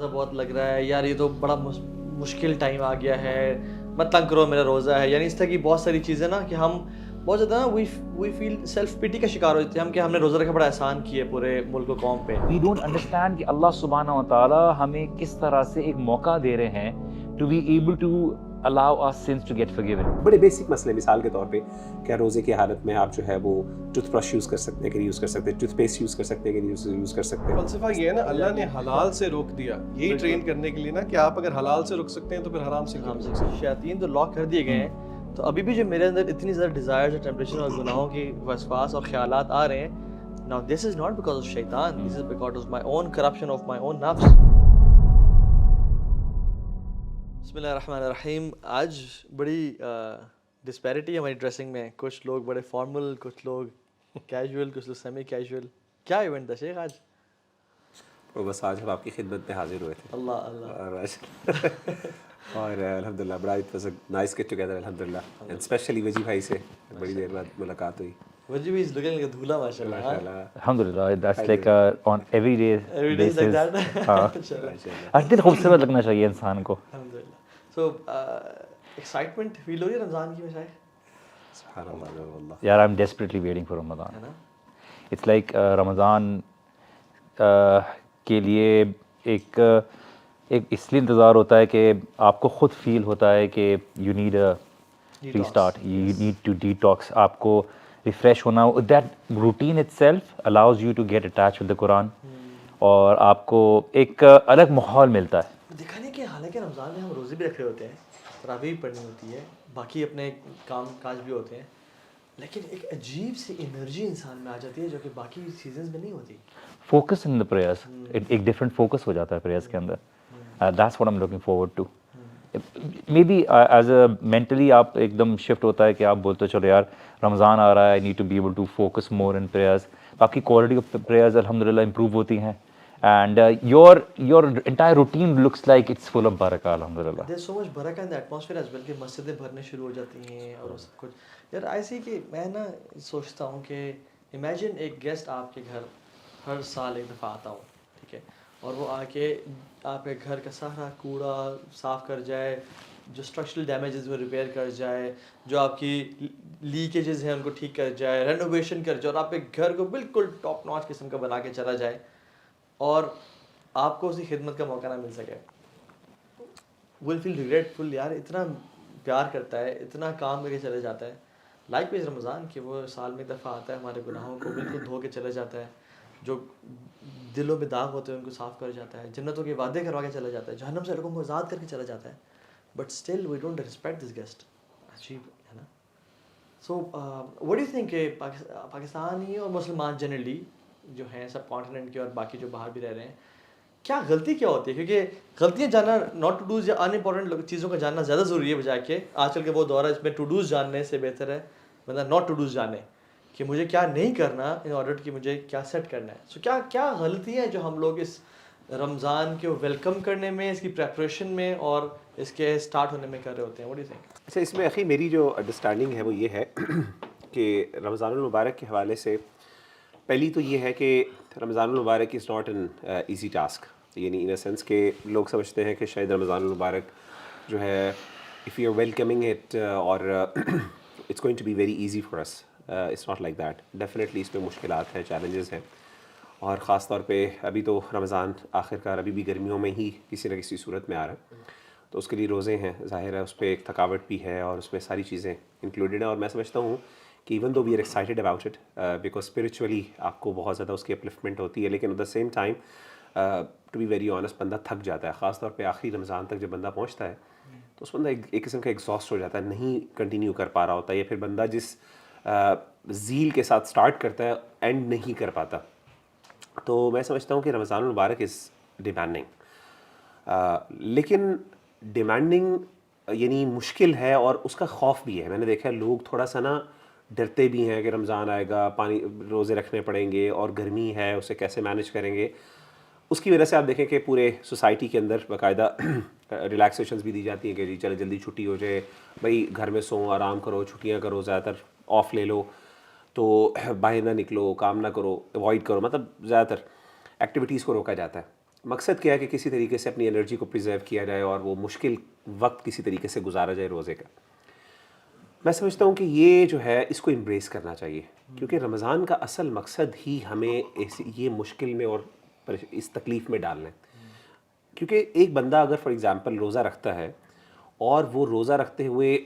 روزہ بہت لگ رہا ہے یار, یہ تو بڑا مشکل ٹائم آ گیا ہے, مت تنگ کرو میرا روزہ ہے, یعنی اس طرح کی بہت ساری چیزیں نا کہ ہم بہت زیادہ نا وی فیل سیلف پیٹی کا شکار ہو جاتے ہیں ہم کہ ہم نے روزہ رکھا بڑا احسان کیا ہے پورے ملک و قوم پہ. وی ڈونٹ انڈرسٹینڈ کہ اللہ سبحانہ و تعالیٰ ہمیں کس طرح سے ایک موقع دے رہے ہیں to be able to allow our sins to get forgiven. بڑے بیسک مسئلے مثال کے طور پہ کیا روزے کی حالت میں آپ جو ہے وہ ٹوتھ برش یوز کر سکتے ہیں کہ نہیں یوز کر سکتے, ٹوتھ پیسٹ یوز کر سکتے ہیں کہ نہیں یوز کر سکتے. فلسفہ یہ ہے نا, اللہ نے حلال سے روک دیا, یہی ٹرین کرنے کے لیے نا کہ آپ اگر حلال سے روک سکتے ہیں تو پھر حرام سے کیوں نہیں روک سکتے. شیاطین تو لاک کر دیے گئے ہیں, تو ابھی بھی جو میرے اندر اتنی زیادہ ڈیزائرز اور ٹیمپٹیشن اور گناہوں کی وسواس اور خیالات آ رہے ہیں, now this is not because of شیطان, this is because of my own corruption of my own نفس. بسم اللہ الرحمن الرحیم. آج بڑی ڈسپیرٹی ہے ہماری ڈریسنگ میں, کچھ لوگ بڑے فارمل, کچھ لوگ کیجول, کچھ لوگ سیمی کیجول. کیا ایونٹ تھا شیخ آج؟ وہ بس آج ہم آپ کی خدمت میں حاضر ہوئے تھے. اللہ اللہ. اور الحمدللہ بڑا it was a nice get together الحمدللہ, اینڈ اسپیشلی وجی بھائی سے بڑی دیر بعد ملاقات ہوئی. وجی بھی از لوکنگ لائک دھولا ماشاءاللہ. الحمدللہ that's like on every day is like that. ہر دن خوبصورت لگنا چاہیے انسان کو. الحمدللہ. سو ایکسائٹمنٹ فیل ہو رہی ہے رمضان کی میں سبحان اللہ واللہ. یار I'm desperately waiting for Ramadan. It's like رمضان کے لیے ایک اس لیے انتظار ہوتا ہے کہ آپ کو خود فیل ہوتا ہے کہ you need a restart, you need to detox, آپ کو ریفریش ہونا. That routine itself allows you to get attach with the قرآن, اور آپ کو ایک الگ ماحول ملتا ہے. دکھانے کہ حالانکہ رمضان میں ہم روزے بھی رکھے ہوتے ہیں, تراویح بھی پڑھنی ہوتی ہے, باقی اپنے کام کاج بھی ہوتے ہیں, لیکن ایک عجیب سی انرجی انسان میں آ جاتی ہے جو کہ باقی سیزنز میں نہیں ہوتی. فوکس ان دا پریئرس, ایک ڈفرینٹ فوکس ہو جاتا ہے پریئرس کے اندر. That's what I am looking forward to. Maybe as a mentally آپ ایک دم شفٹ ہوتا ہے کہ آپ بولتے ہو چلو یار رمضان آ رہا ہے, I need to be able to focus more on prayers. باقی کوالٹی آف پریئرز الحمدللہ امپروو ہوتی ہیں, and your entire routine looks like it's full of barakah alhamdulillah. There's so much barakah in the atmosphere as well کہ مسجدیں بھرنے شروع ہو جاتی ہیں اور سب کچھ. یار ایسی کہ میں نا سوچتا ہوں کہ امیجن ایک گیسٹ آپ کے گھر ہر سال ایک دفعہ آتا ہوں, ٹھیک ہے, اور وہ آ کے آپ کے گھر کا سارا کوڑا صاف کر جائے, جو اسٹرکچرل ڈیمیجز وہ ریپیئر کر جائے, جو آپ کی لیکیجز ہیں ان کو ٹھیک کر جائے, رینوویشن کر جائے, اور آپ کے گھر کو بالکل ٹاپ ناچ قسم کا بنا کے چلا جائے, اور آپ کو اسی خدمت کا موقع نہ مل سکے. ول فیل ریگریٹفل. یار اتنا پیار کرتا ہے, اتنا کام کر کے چلے جاتا ہے. لائک وائز رمضان کہ وہ سال میں ایک دفعہ آتا ہے, ہمارے گناہوں کو بالکل دھو کے چلے جاتا ہے, جو دلوں میں داغ ہوتے ہیں ان کو صاف کر جاتا ہے, جنتوں کے وعدے کروا کے چلا جاتا ہے, جہنم سے لوگوں کو آزاد کر کے چلا جاتا ہے. But still we don't respect this guest. عجیب ہے نا. So what do you think کہ پاکستانی اور مسلمان جنرلی جو ہیں سب کانٹیننٹ کے اور باقی جو باہر بھی رہ رہے ہیں, کیا غلطی کیا ہوتی ہے؟ کیونکہ غلطیاں جاننا, ناٹ ٹو ڈوز یا ان امپورٹنٹ چیزوں کا جاننا زیادہ ضروری ہے بجائے کہ آج کل کے وہ دور ہے اس میں ٹو ڈوز جاننے سے بہتر ہے مطلب ناٹ ٹو ڈوز جانے کہ مجھے کیا نہیں کرنا ان آرڈر کہ مجھے کیا سیٹ کرنا ہے. سو کیا غلطی ہے جو ہم لوگ اس رمضان کو ویلکم کرنے میں, اس کی پریپریشن میں اور اس کے اسٹارٹ ہونے میں کر رہے ہوتے ہیں؟ What do you think? اچھا, اس میں اخی میری جو انڈرسٹینڈنگ ہے وہ یہ ہے کہ رمضان المبارک کے حوالے سے پہلی تو یہ ہے کہ رمضان المبارک is not an easy task, یعنی ان اے سینس کہ لوگ سمجھتے ہیں کہ شاید رمضان المبارک جو ہے if you are welcoming it اور it's going to be very easy for us. It's not like that. Definitely اس میں مشکلات ہیں, چیلنجز ہیں, اور خاص طور پہ ابھی تو رمضان آخر کار ابھی بھی گرمیوں میں ہی کسی نہ کسی صورت میں آ رہا ہے, تو اس کے لیے روزے ہیں, ظاہر ہے اس پہ ایک تھکاوٹ بھی ہے اور اس میں ساری چیزیں انکلوڈیڈ ہیں. اور میں سمجھتا ہوں کہ even though we are excited about it because spiritually آپ کو بہت زیادہ اس کی اپلفمنٹ ہوتی ہے, لیکن at the same time to be very honest بندہ تھک جاتا ہے, خاص طور پہ آخری رمضان تک جب بندہ پہنچتا ہے تو اس بندہ ایک قسم کا ایگزاسٹ ہو جاتا ہے, نہیں کنٹینیو کر پا رہا ہوتا ہے, یا پھر بندہ جس زیل کے ساتھ اسٹارٹ کرتا ہے اینڈ نہیں کر پاتا. تو میں سمجھتا ہوں کہ رمضان المبارک از ڈیمانڈنگ, لیکن ڈیمانڈنگ یعنی مشکل ہے اور اس کا خوف بھی ہے. میں نے دیکھا ہے لوگ تھوڑا سا نا ڈرتے بھی ہیں کہ رمضان آئے گا, پانی روزے رکھنے پڑیں گے, اور گرمی ہے اسے کیسے مینیج کریں گے. اس کی وجہ سے آپ دیکھیں کہ پورے سوسائٹی کے اندر باقاعدہ ریلیکسیشنز بھی دی جاتی ہیں کہ جی چلے جلدی چھٹی ہو جائے, بھائی گھر میں سو, آرام کرو, چھٹیاں کرو, زیادہ تر آف لے لو, تو باہر نہ نکلو, کام نہ کرو, اوائڈ کرو, مطلب زیادہ تر ایکٹیویٹیز کو روکا جاتا ہے. مقصد کیا ہے کہ کسی طریقے سے اپنی انرجی کو پریزرو کیا جائے اور وہ مشکل وقت کسی طریقے سے گزارا جائے روزے کا. میں سمجھتا ہوں کہ یہ جو ہے اس کو امبریس کرنا چاہیے, کیونکہ رمضان کا اصل مقصد ہی ہمیں یہ مشکل میں اور اس تکلیف میں ڈالنا ہے. کیونکہ ایک بندہ اگر فار ایگزامپل روزہ رکھتا ہے اور وہ روزہ رکھتے ہوئے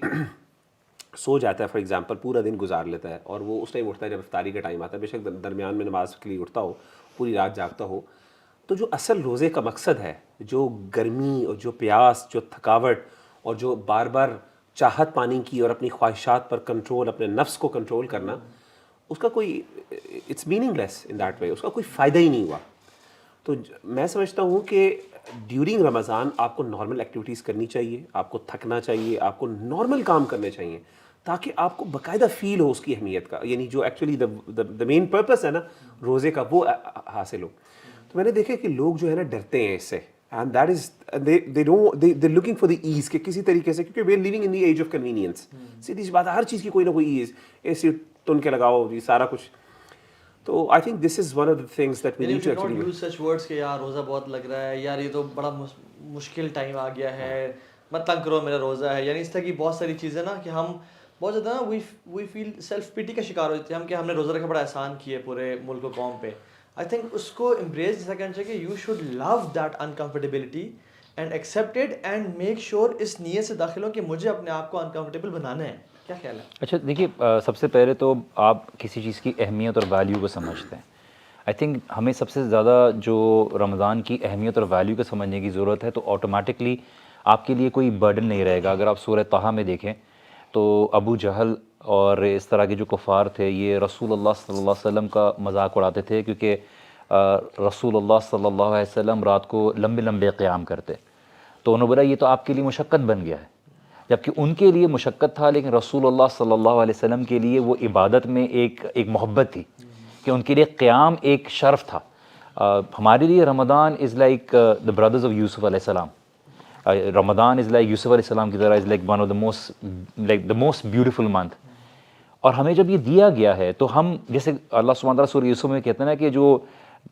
سو جاتا ہے, فار ایگزامپل پورا دن گزار لیتا ہے, اور وہ اس ٹائم اٹھتا ہے جب افطاری کا ٹائم آتا ہے, بے شک درمیان میں نماز کے لیے اٹھتا ہو, پوری رات جاگتا ہو, تو جو اصل روزے کا مقصد ہے, جو گرمی اور جو پیاس, جو تھکاوٹ اور جو بار بار چاہت پانی کی اور اپنی خواہشات پر کنٹرول, اپنے نفس کو کنٹرول کرنا, اس کا کوئی it's meaningless in that way, اس کا کوئی فائدہ ہی نہیں ہوا. تو میں سمجھتا ہوں کہ ڈیورنگ رمضان آپ کو نارمل ایکٹیویٹیز کرنی چاہیے, آپ کو تھکنا چاہیے, آپ کو نارمل کام کرنے چاہیے, تاکہ آپ کو باقاعدہ فیل ہو اس کی اہمیت کا, یعنی جو ایکچولی دا مین پرپس ہے نا روزے کا, وہ حاصل ہو. تو میں نے دیکھا کہ لوگ جو ہے نا ڈرتے ہیں اس سے, and that is they looking for the ease, کہ کسی طریقے سے, کیونکہ we are living in the age of convenience. سیدھی سی بات ہے, ہر چیز کی کوئی نہ کوئی ایز, اے سی تن کے لگاؤ, یہ سارا کچھ. تو I think this is one of the things that we need to actually use such words کہ یار روزہ بہت لگ رہا ہے, یار یہ تو بڑا مشکل ٹائم آ گیا ہے, مت تنگ کرو میرا روزہ ہے. یعنی اس طرح کی بہت ساری چیزیں نا کہ ہم بہت زیادہ نا وی فیل سیلف پیٹی کا شکار ہو جاتے ہیں ہم, کہ ہم نے روزہ رکھا بڑا احسان کیا ہے پورے ملک و قوم پہ. آئی تھنک اس کو امبریس جیسا کرنا چاہیے کہ you should love that uncomfortability and accept it, and make sure اس نیت سے داخل ہو کہ مجھے اپنے آپ کو انکمفرٹیبل بنانا ہے. کیا خیال ہے؟ اچھا دیکھیے, سب سے پہلے تو آپ کسی چیز کی اہمیت اور ویلیو کو سمجھتے ہیں. آئی تھنک ہمیں سب سے زیادہ جو رمضان کی اہمیت اور ویلیو کو سمجھنے کی ضرورت ہے, تو آٹومیٹکلی آپ کے لیے کوئی برڈن نہیں رہے گا. اگر آپ سورہ طٰہٰ میں دیکھیں تو ابو جہل اور اس طرح کے جو کفار تھے, یہ رسول اللہ صلی اللہ علیہ وسلم کا مذاق اڑاتے تھے, کیونکہ رسول اللہ صلی اللہ علیہ وسلم رات کو لمبے لمبے قیام کرتے. تو انہوں نے بولا یہ تو آپ کے لیے مشقت بن گیا ہے, جبکہ ان کے لیے مشقت تھا, لیکن رسول اللہ صلی اللہ علیہ وسلم کے لیے وہ عبادت میں ایک محبت تھی, کہ ان کے لیے قیام ایک شرف تھا. ہمارے لیے رمضان is like the brothers of یوسف علیہ السلام. رمضان از لائک یوسف علیہ السلام کی طرح, is like one of the most beautiful month. اور ہمیں جب یہ دیا گیا ہے تو ہم, جیسے اللہ سبحانہ تعالیٰ سورہ یوسف میں کہتے ہیں نا کہ جو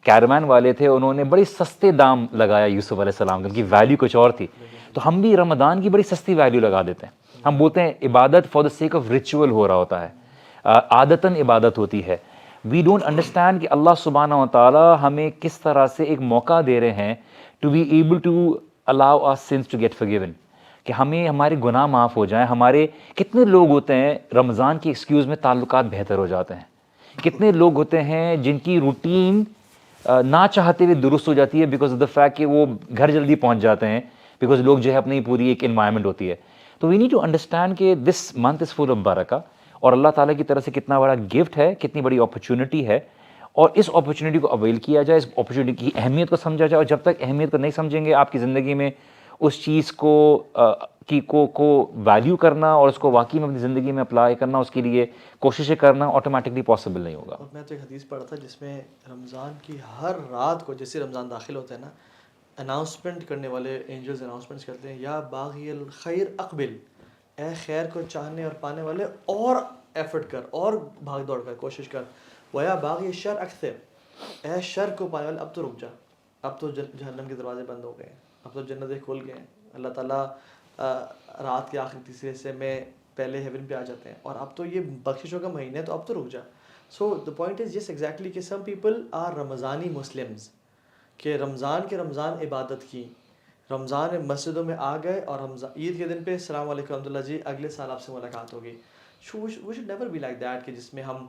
کیرمین والے تھے انہوں نے بڑی سستے دام لگایا یوسف علیہ السلام, ان کی ویلیو کچھ اور تھی. تو ہم بھی رمضان کی بڑی سستی ویلیو لگا دیتے ہیں. ہم بولتے ہیں عبادت for the sake of ritual ہو رہا ہوتا ہے, عادتاً عبادت ہوتی ہے. وی ڈونٹ انڈرسٹینڈ کہ اللہ سبحانہ و تعالیٰ ہمیں کس طرح سے ایک موقع دے رہے ہیں to be able to allow our sins to get forgiven, کہ ہمیں ہمارے گناہ معاف ہو جائیں. ہمارے کتنے لوگ ہوتے ہیں رمضان کی ایکسکیوز میں تعلقات بہتر ہو جاتے ہیں, کتنے لوگ ہوتے ہیں جن کی روٹین نہ چاہتے ہوئے درست ہو جاتی ہے بیکاز آف دا فیکٹ کہ وہ گھر جلدی پہنچ جاتے ہیں, بیکاز لوگ جو ہے اپنی پوری ایک انوائرمنٹ ہوتی ہے. تو وی نیڈ ٹو انڈرسٹینڈ کہ this month is full of برکہ, اور اللہ تعالیٰ کی طرف سے کتنا بڑا گفٹ ہے, کتنی بڑی اپرچونٹی ہے, اور اس اپرچونٹی کو اویل کیا جائے, اس اپرچونٹی کی اہمیت کو سمجھا جائے. اور جب تک اہمیت کو نہیں سمجھیں گے آپ کی زندگی میں اس چیز کو ویلیو کرنا اور اس کو واقعی میں اپنی زندگی میں اپلائی کرنا, اس کے لیے کوششیں کرنا آٹومیٹکلی پاسبل نہیں ہوگا. اور میں تو ایک حدیث پڑھا تھا جس میں رمضان کی ہر رات کو جیسے رمضان داخل ہوتا ہے نا, اناؤنسمنٹ کرنے والے اینجلز اناؤنسمنٹس کرتے ہیں, یا باغی الخیر اقبل, اے خیر کو چاہنے اور پانے والے اور ایفرٹ کر, اور بھاگ دوڑ کر, کوشش کر. ویا باغی الشر اکثر, اے شر کو پانے والے اب تو رک جا, اب تو جہنم کے دروازے بند ہو گئے ہیں, اب تو جنتیں کھل گئے ہیں. اللہ تعالیٰ رات کے آخری تیسرے حصے میں پہلے ہیون پہ آ جاتے ہیں, اور اب تو یہ بخششوں کا مہینہ ہے, تو اب تو رک جا. سو the point is yes exactly کہ سم پیپل آر رمضانی مسلمز, کہ رمضان عبادت کی, رمضان میں مسجدوں میں آ گئے, اور عید کے دن پہ السلام علیکم رحمۃ اللہ جی, اگلے سال آپ سے ملاقات ہوگی. We should never be like that, کہ جس میں ہم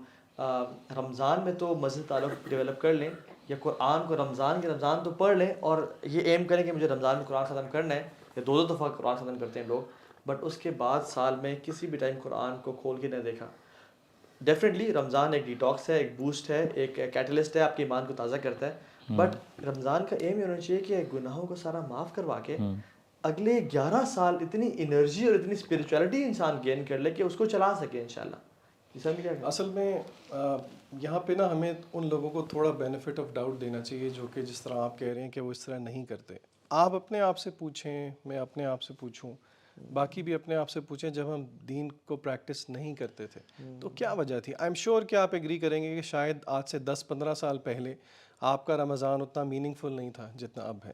رمضان میں تو مسجد تعلق ڈیولپ کر لیں, یا قرآن کو رمضان تو پڑھ لیں, اور یہ ایم کریں کہ مجھے رمضان میں قرآن ختم کرنا ہے, یا 2 دفعہ قرآن ختم کرتے ہیں لوگ, بٹ اس کے بعد سال میں کسی بھی ٹائم قرآن کو کھول کے نہ دیکھا. ڈیفینیٹلی رمضان ایک ڈیٹاکس ہے, ایک بوسٹ ہے, ایک کیٹلسٹ ہے, آپ کے ایمان کو تازہ کرتا ہے, بٹ رمضان کا ایم یہ ہونا چاہیے کہ گناہوں کو سارا معاف کروا کے اگلے 11 سال اتنی انرجی اور اتنی اسپریچولیٹی انسان گین کر لے کہ اس کو چلا سکے انشاءاللہ. اصل میں یہاں پہ نا ہمیں ان لوگوں کو تھوڑا بینیفٹ آف ڈاؤٹ دینا چاہیے جو کہ جس طرح آپ کہہ رہے ہیں کہ وہ اس طرح نہیں کرتے. آپ اپنے آپ سے پوچھیں, میں اپنے آپ سے پوچھوں, باقی بھی اپنے آپ سے پوچھیں, جب ہم دین کو پریکٹس نہیں کرتے تھے تو کیا وجہ تھی. آئی ایم شیور کہ آپ ایگری کریں گے کہ شاید آج سے 10-15 سال پہلے آپ کا رمضان اتنا میننگ فل نہیں تھا جتنا اب ہے.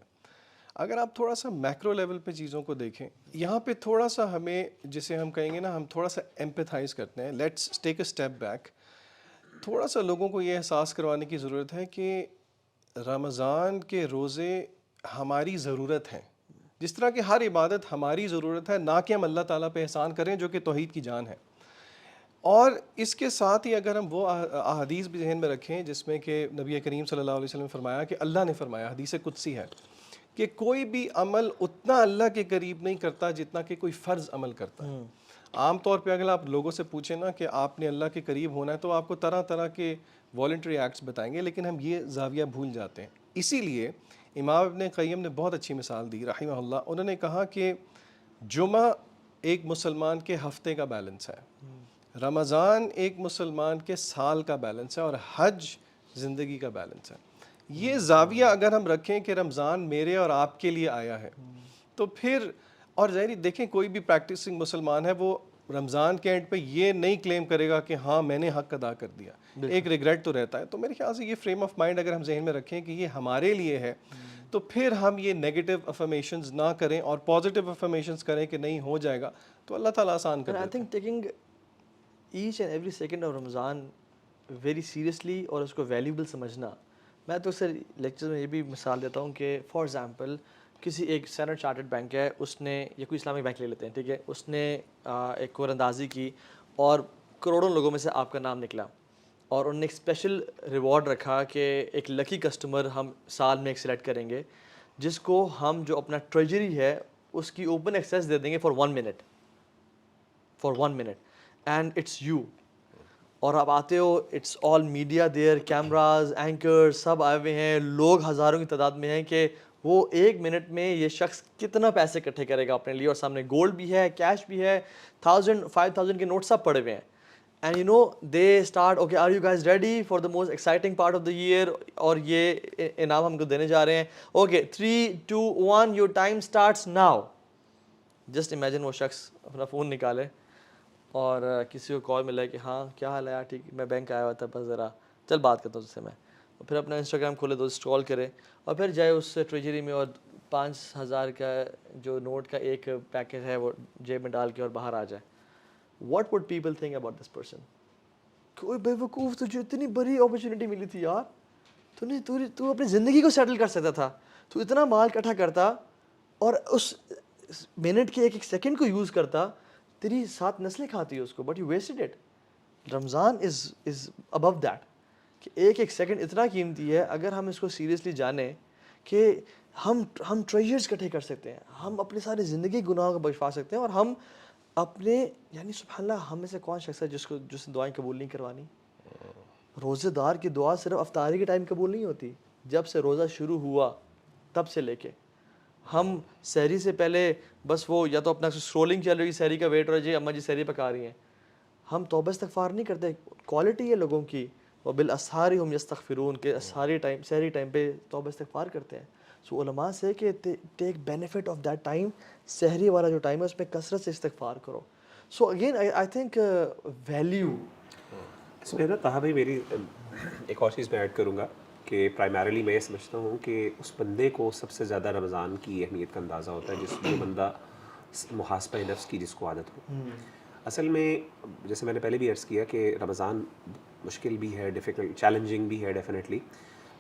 اگر آپ تھوڑا سا میکرو لیول پہ چیزوں کو دیکھیں, یہاں پہ تھوڑا سا ہمیں جسے ہم کہیں گے نا, ہم تھوڑا سا ایمپیتھائز کرتے ہیں. Let's take a step back. تھوڑا سا لوگوں کو یہ احساس کروانے کی ضرورت ہے کہ رمضان کے روزے ہماری ضرورت ہیں, جس طرح کہ ہر عبادت ہماری ضرورت ہے, نہ کہ ہم اللہ تعالیٰ پہ احسان کریں جو کہ توحید کی جان ہے. اور اس کے ساتھ ہی اگر ہم وہ احادیث بھی ذہن میں رکھیں جس میں کہ نبی کریم صلی اللہ علیہ وسلم نے فرمایا کہ اللہ نے فرمایا, حدیث قدسی ہے, کہ کوئی بھی عمل اتنا اللہ کے قریب نہیں کرتا جتنا کہ کوئی فرض عمل کرتا ہے. عام طور پہ اگر آپ لوگوں سے پوچھیں نا کہ آپ نے اللہ کے قریب ہونا ہے تو آپ کو طرح طرح کے والنٹری ایکٹس بتائیں گے, لیکن ہم یہ زاویہ بھول جاتے ہیں. اسی لیے امام ابن قیم نے بہت اچھی مثال دی رحمہ اللہ. انہوں نے کہا کہ جمعہ ایک مسلمان کے ہفتے کا بیلنس ہے, رمضان ایک مسلمان کے سال کا بیلنس ہے, اور حج زندگی کا بیلنس ہے. یہ زاویہ اگر ہم رکھیں کہ رمضان میرے اور آپ کے لیے آیا ہے تو پھر, اور ظاہر دیکھیں کوئی بھی پریکٹسنگ مسلمان ہے وہ رمضان کے اینڈ پہ یہ نہیں کلیم کرے گا کہ ہاں میں نے حق ادا کر دیا, ایک ریگریٹ تو رہتا ہے. تو میرے خیال سے یہ فریم آف مائنڈ اگر ہم ذہن میں رکھیں کہ یہ ہمارے لیے ہے تو پھر ہم یہ نیگیٹو افرمیشنز نہ کریں اور پازیٹیو افرمیشنز کریں کہ نہیں ہو جائے گا, تو اللہ تعالیٰ آسان کر آئی دیتا ہے. Think taking each and every second of Ramzan very seriously اور اس کو ویلیوبل سمجھنا. میں تو اکثر لیکچر میں یہ بھی مثال دیتا ہوں کہ فار ایگزامپل کسی ایک اسٹینڈرڈ چارٹرڈ بینک ہے, اس نے, یا کوئی اسلامک بینک لے لیتے ہیں, ٹھیک ہے, اس نے ایک کور اندازی کی اور کروڑوں لوگوں میں سے آپ کا نام نکلا, اور انہوں نے ایک اسپیشل ریوارڈ رکھا کہ ایک لکی کسٹمر ہم سال میں ایک سلیکٹ کریں گے جس کو ہم جو اپنا ٹریجری ہے اس کی اوپن ایکسیس دے دیں گے for 1 minute and it's you. اور آپ آتے ہو, it's all media there, cameras, anchor سب آئے ہوئے ہیں, لوگ ہزاروں کی تعداد میں ہیں کہ وہ 1 منٹ میں یہ شخص کتنا پیسے اکٹھے کرے گا اپنے لیے, اور سامنے گولڈ بھی ہے, کیش بھی ہے, 1000 5000 کے نوٹ سب پڑے ہوئے ہیں. And you know they start, okay are you guys ready for the most exciting part of the year, اور یہ انعام ہم کو دینے جا رہے ہیں. Okay 3 2 1 your time starts now. Just imagine وہ شخص اپنا فون نکالے اور کسی کو کال ملا ہے کہ ہاں کیا حال ہے یار, ٹھیک, میں بینک آیا ہوا تھا, بس ذرا چل بات کرتا ہوں اس سے میں. اور پھر اپنا انسٹاگرام کھولے تو اسکرول کرے اور پھر جائے اس ٹریجری میں اور 5000 کا جو نوٹ کا ایک پیکٹ ہے وہ جیب میں ڈال کے اور باہر آ جائے. What would people think about this person? کوئی بے وقوف, تجھے اتنی بڑی اپرچونیٹی ملی تھی یار, تو اپنی زندگی کو سیٹل کر سکتا تھا, تو اتنا مال اکٹھا کرتا اور اس منٹ کے ایک سیکنڈ کو یوز کرتا, تیری 7 نسلیں کھاتی ہے اس کو, but you wasted it. Ramzan is about that, کہ ایک سیکنڈ اتنا قیمتی ہے. اگر ہم اس کو سیریسلی جانیں کہ ہم ٹریجرز اکٹھے کر سکتے ہیں, ہم اپنے سارے زندگی گناہوں کو بخشوا سکتے ہیں, اور ہم اپنے, یعنی سبحان اللہ, ہم میں سے کون شخص ہے جس نے دعائیں قبول نہیں کروانی؟ روزے دار کی دعا صرف افطاری کے ٹائم قبول نہیں ہوتی, جب سے روزہ شروع ہوا تب سے لے کے. ہم سحری سے پہلے بس وہ یا تو اپنا اسکرولنگ چل رہی, سحری کا ویٹ ہو رہا ہے, جی اماں جی سحری پکا رہی ہیں, ہم توبہ استغفار نہیں کرتے. کوالٹی ہے لوگوں کی, وبالاسحار هم یستغفرون, کہ سحری ٹائم پہ توبہ استغفار کرتے ہیں. سو علماء سے کہ ٹیک بینیفٹ آف دیٹ ٹائم, سحری والا جو ٹائم ہے اس میں کثرت سے استغفار کرو. So again I think value. اس میں نا طاہا بھائی میری ایک اور چیز میں ایڈ کروں گا کہ پرائمریلی میں یہ سمجھتا ہوں کہ اس بندے کو سب سے زیادہ رمضان کی اہمیت کا اندازہ ہوتا ہے جو بندہ محاسبہ نفس کی جس کو عادت ہو. اصل میں جیسے میں نے پہلے بھی عرض کیا کہ رمضان مشکل بھی ہے, ڈیفیکلٹ, چیلنجنگ بھی ہے ڈیفینیٹلی,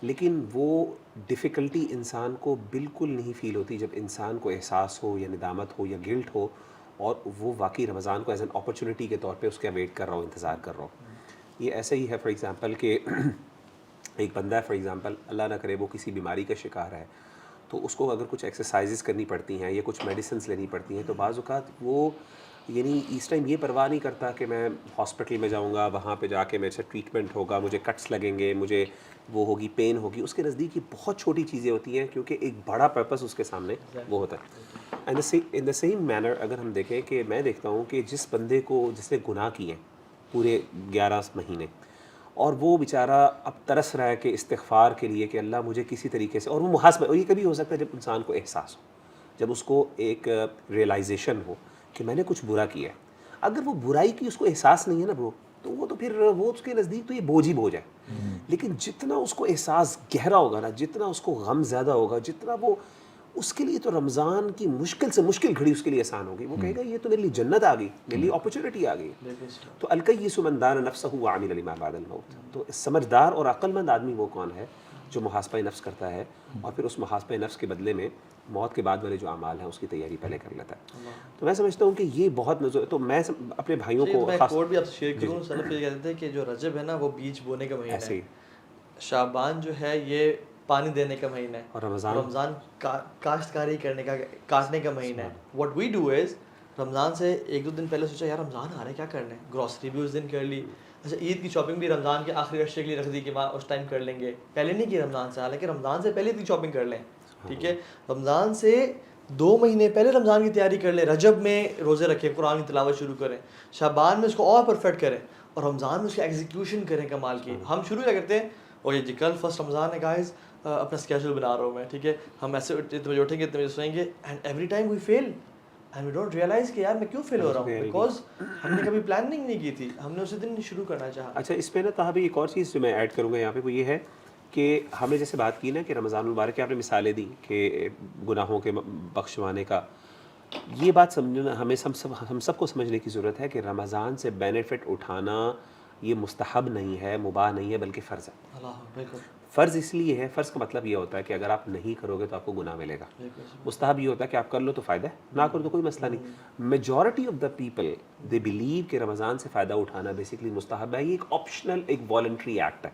لیکن وہ ڈیفیکلٹی انسان کو بالکل نہیں فیل ہوتی جب انسان کو احساس ہو یا ندامت ہو یا گلٹ ہو, اور وہ واقعی رمضان کو ایز این اپرچونیٹی کے طور پہ اس کا ویٹ کر رہا ہو, انتظار کر رہا ہو. یہ ایسا ہی ہے فار ایگزامپل کہ ایک بندہ ہے فار ایگزامپل, اللہ نہ کرے وہ کسی بیماری کا شکار ہے, تو اس کو اگر کچھ ایکسرسائزز کرنی پڑتی ہیں یا کچھ میڈیسنس لینی پڑتی ہیں, تو بعض اوقات وہ یعنی اس ٹائم یہ پرواہ نہیں کرتا کہ میں ہاسپٹل میں جاؤں گا, وہاں پہ جا کے میرے سے ٹریٹمنٹ ہوگا, مجھے کٹس لگیں گے, مجھے وہ ہوگی, پین ہوگی. اس کے نزدیک یہ بہت چھوٹی چیزیں ہوتی ہیں کیونکہ ایک بڑا پرپس اس کے سامنے وہ ہوتا ہے. ان دا سیم مینر اگر ہم دیکھیں کہ میں دیکھتا ہوں کہ جس بندے کو, جس نے گناہ کیے ہیں پورے 11 مہینے, اور وہ بیچارہ اب ترس رہا ہے کہ استغفار کے لیے کہ اللہ مجھے کسی طریقے سے, اور وہ محاسبہ, اور یہ کبھی ہو سکتا ہے جب انسان کو احساس ہو, جب اس کو ایک ریئلائزیشن ہو کہ میں نے کچھ برا کیا ہے. اگر وہ برائی کی اس کو احساس نہیں ہے نا برو, تو وہ تو پھر وہ اس کے نزدیک تو یہ بوجھ ہی بوجھ ہے. لیکن جتنا اس کو احساس گہرا ہوگا نا, جتنا اس کو غم زیادہ ہوگا, جتنا وہ اس کے لیے تو رمضان کی مشکل سے مشکل گھڑی اس کے لیے آسان ہوگی. وہ کہے گا یہ تو میرے لیے جنت آ گئی, میرے لیے اپرچونٹی آ گئی. تو الکیس من دان نفسہ وعمل لما بعد الموت. تو سمجھدار اور عقل مند آدمی وہ کون ہے جو محاسبہ نفس کرتا ہے اور پھر اس محاسبہ نفس کے بدلے میں موت کے بعد والے جو اعمال ہیں اس کی تیاری پہلے کر لیتا ہے. تو میں سمجھتا ہوں کہ یہ بہت تو میں اپنے بھائیوں کو میں کوٹ بھی آپ سے شیئر کروں. سلف یہ کہتے تھے کہ جو رجب ہے نا وہ بیج بونے کا مہینہ ہے, شعبان جو ہے یہ پانی دینے کا مہینہ ہے, اور رمضان کاشتکاری کرنے کا, کاٹنے کا مہینہ ہے. واٹ وی ڈو از رمضان سے 1-2 دن پہلے سوچا یار رمضان آ رہا ہے کیا کرنا ہے, گروسری بھی اس دن کر لی. اچھا عید کی شاپنگ بھی رمضان کے آخری عشرے کے لیے رکھ دی کہ اس ٹائم کر لیں گے, پہلے نہیں کی رمضان سے, حالانکہ رمضان سے پہلے عید کی شاپنگ کر لیں. ٹھیک ہے, رمضان سے 2 مہینے پہلے رمضان کی تیاری کر لیں, رجب میں روزے رکھیں, قرآن کی تلاوت شروع کریں, شعبان میں اس کو اور پرفیکٹ کریں, اور رمضان میں اس کی ایگزیکیوشن کریں کمال کی. ہم شروع کیا کرتے ہیں, اور یہ جی کل فرسٹ رمضان ہے گائز, اپنا اسکیجول بنا رہا ہوں میں, ٹھیک ہے, ہم ایسے اتنے بجے اٹھیں گے اتنے بجے سوئیں گے, and every time we feel and we don't realize کہ یار میں کیوں فیل ہو رہا ہوں, بیکاز ہم نے کبھی پلاننگ نہیں کی تھی, ہم نے اسی دن شروع کرنا چاہا. اچھا اس پہ نا تھا بھی ایک اور چیز جو میں ایڈ کروں گا یہاں پہ, وہ یہ ہے کہ ہم نے جیسے بات کی نا کہ رمضان المبارک کی آپ نے مثالیں دی کہ گناہوں کے بخشوانے کا, یہ بات سمجھنا ہمیں ہم سب کو سمجھنے کی ضرورت ہے کہ رمضان سے بینیفٹ اٹھانا یہ مستحب نہیں ہے, مباح نہیں ہے, بلکہ فرض ہے. فرض اس لیے ہے, فرض کا مطلب یہ ہوتا ہے کہ اگر آپ نہیں کرو گے تو آپ کو گناہ ملے گا. مستحب یہ ہوتا ہے کہ آپ کر لو تو فائدہ ہے, نہ کرو تو کوئی مسئلہ نہیں. Majority of the people they believe کہ رمضان سے فائدہ اٹھانا بیسکلی مستحب ہے, یہ ایک آپشنل, ایک والنٹری ایکٹ ہے.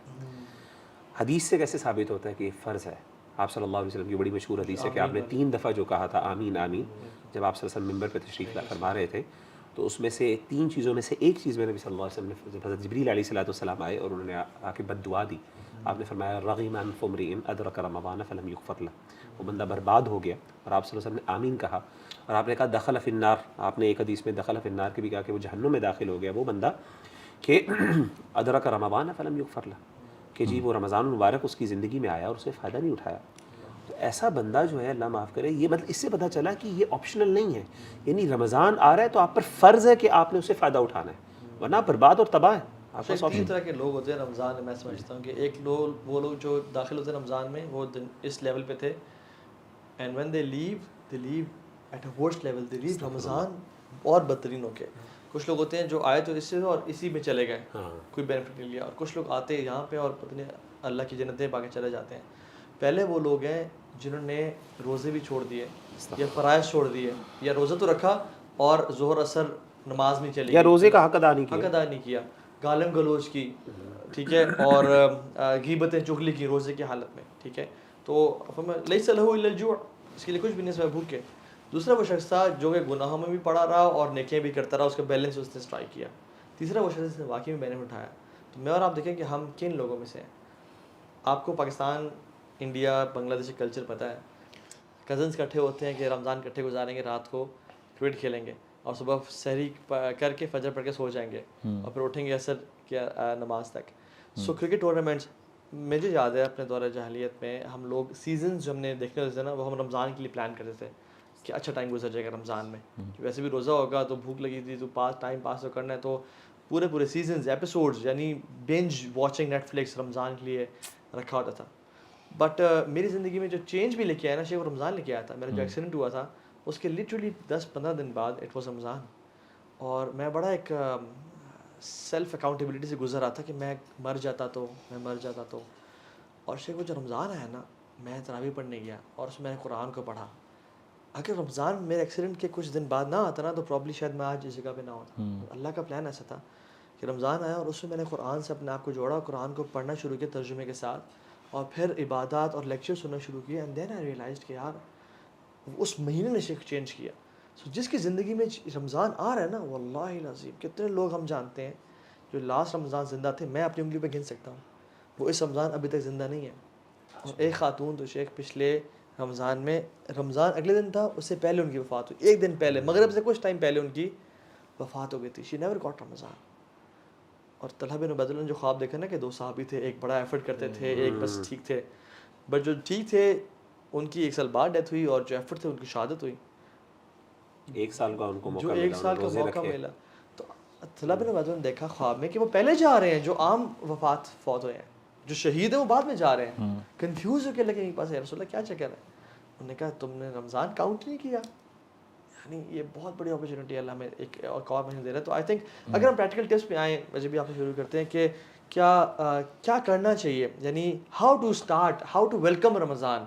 حدیث سے کیسے ثابت ہوتا ہے کہ یہ فرض ہے؟ آپ صلی اللہ علیہ وسلم کی بڑی مشہور حدیث ہے کہ آپ نے 3 دفعہ جو کہا تھا آمین آمین, جب آپ صلی اللہ علیہ وسلم ممبر پہ تشریف فرما رہے تھے, تو اس میں سے 3 چیزوں میں سے ایک چیز میں نبی صلی اللہ علیہ وسلم نے, حضرت جبریل علیہ الصلوۃ والسلام آئے اور انہوں نے آ کے بد دعا دی. آپ نے فرمایا رغم انف امرئ ادرک رمضان فلم یغفر له, وہ بندہ برباد ہو گیا. اور آپ صلی اللہ علیہ وسلم نے آمین کہا, اور آپ نے کہا دخل فی النار, آپ نے ایک حدیث میں دخل فی النار کے بھی کہا کہ وہ جہنم میں داخل ہو گیا وہ بندہ کہ ادرک رمضان فلم یغفر له, کہ جی وہ رمضان المبارک اس کی زندگی میں آیا اور اس نے فائدہ نہیں اٹھایا. تو ایسا بندہ جو ہے اللہ معاف کرے, یہ مطلب اس سے پتہ چلا کہ یہ آپشنل نہیں ہے, یعنی رمضان آ رہا ہے تو آپ پر فرض ہے کہ آپ نے اسے فائدہ اٹھانا ہے, ورنہ برباد اور تباہ ہے. آپ 3 طرح کے لوگ ہوتے ہیں رمضان میں, میں سمجھتا ہوں کہ ایک لوگ وہ لوگ جو داخل ہوتے ہیں رمضان میں وہ اس لیول پہ تھے, and when they leave at a worst level, they leave رمضان اور بدترین ہو کے. کچھ لوگ ہوتے ہیں جو آئے تو اس سے اور اسی میں چلے گئے, کوئی بینیفٹ نہیں لیا, اور کچھ لوگ آتے ہیں یہاں پہ اور پتہ نہیں اللہ کی جنتیں پا کے چلے جاتے ہیں. پہلے وہ لوگ ہیں جنہوں نے روزے بھی چھوڑ دیے, یا فرائض چھوڑ دیے, یا روزہ تو رکھا اور ظہر اثر نماز نہیں چلی, یا روزے کا حق ادا نہیں کیا, گالم گلوچ کی, ٹھیک ہے, اور غیبتیں چغلی کی روزے کی حالت میں, ٹھیک ہے. تو لیس لہ الا الجوع, اس کے لیے کچھ بھی نہیں سوائے بھوک کے. دوسرا وہ شخص تھا جو کہ گناہوں میں بھی پڑا رہا اور نیکیاں بھی کرتا رہا, اس کا بیلنس اس نے اسٹرائک کیا. تیسرا وہ شخص نے واقعی میں بینیفٹ اٹھایا. تو میں اور آپ دیکھیں کہ ہم کن لوگوں میں سے ہیں. آپ کو پاکستان, انڈیا, بنگلہ دیش کا کلچر پتہ ہے, کزنس اکٹھے ہوتے ہیں کہ رمضان اکٹھے گزاریں گے, رات کو کرکٹ کھیلیں گے, اور صبح سحری کر کے فجر پڑھ کے سو جائیں گے, اور پھر اٹھیں گے عصر کی نماز تک. سو کرکٹ ٹورنامنٹس مجھے یاد ہے اپنے دور جاہلیت میں ہم لوگ سیزنز جو ہم نے دیکھنے ہوتے تھے نا, وہ ہم رمضان کے لیے پلان کرتے تھے کہ اچھا ٹائم گزر جائے گا رمضان میں, ویسے بھی روزہ ہوگا تو بھوک لگی تھی, تو ٹائم پاس تو کرنا ہے, تو پورے سیزنز ایپیسوڈز یعنی بینج واچنگ نیٹ فلکس رمضان کے لیے رکھا ہوتا تھا. بٹ میری زندگی میں جو چینج بھی لے کے آیا نا شیخ, وہ رمضان لے کے آیا تھا. میرا جو ایکسیڈنٹ ہوا تھا اس کے لٹرلی 10-15 دن بعد اٹ واز رمضان, اور میں بڑا ایک سیلف اکاؤنٹیبلٹی سے گزر رہا تھا کہ میں مر جاتا تو. اور شیخ وہ جو رمضان آیا نا, میں تراویح پڑھنے گیا اور اس میں نے قرآن کو پڑھا. اگر رمضان میرے ایکسیڈنٹ کے کچھ دن بعد نہ آتا نا تو پرابلی شاید میں آج اس جگہ پہ نہ ہوتا. اللہ کا پلان ایسا تھا کہ رمضان آیا اور اس میں نے قرآن سے اپنے آپ کو جوڑا, قرآن کو پڑھنا شروع کیا ترجمے کے ساتھ, اور پھر عبادات اور لیکچر سننا شروع کیا. اینڈ دین آئی ریئلائزڈ کہ یار اس مہینے نے شیخ چینج کیا. سو جس کی زندگی میں رمضان آ رہا ہے نا, واللہ العظیم کتنے لوگ ہم جانتے ہیں جو لاسٹ رمضان زندہ تھے, میں اپنی انگلی پہ گن سکتا ہوں, وہ اس رمضان ابھی تک زندہ نہیں ہے. اور ایک خاتون تو شیخ پچھلے رمضان میں, رمضان اگلے دن تھا, اس سے پہلے ان کی وفات ہوئی, 1 دن پہلے, مغرب سے کچھ ٹائم پہلے ان کی وفات ہو گئی تھی. شی نیور گاٹ رمضان. اور طلحہ بن عبید اللہ نے جو خواب دیکھا نا کہ 2 صحابی تھے, ایک بڑا ایفرٹ کرتے تھے, ایک بس ٹھیک تھے, بٹ جو ٹھیک تھے ان کی 1 سال بعد ڈیتھ ہوئی, اور جو ایفرٹ تھے ان کی شہادت ہوئی. 1 سال کا ان کو موقع جو 1 سال کا موقع ملا. تو عبداللہ بن عبید نے دیکھا خواب میں کہ وہ پہلے جا رہے ہیں جو عام فوت ہوئے ہیں, جو شہید ہیں وہ بعد میں جا رہے ہیں. کنفیوز ہو کے لگے ان کے پاس, یا رسول اللہ کیا چکر ہے؟ انہوں نے کہا تم نے رمضان کاؤنٹ نہیں کیا. یعنی یہ بہت بڑی اپرچونیٹی اللہ ہمیں ایک اور مہینہ دے رہا ہے. تو آئی تھنک اگر ہم پریکٹیکل ٹپس پہ آئیں, وجہ بھی آپ سے شروع کرتے ہیں کہ کیا کرنا چاہیے, یعنی how to start, how to welcome رمضان,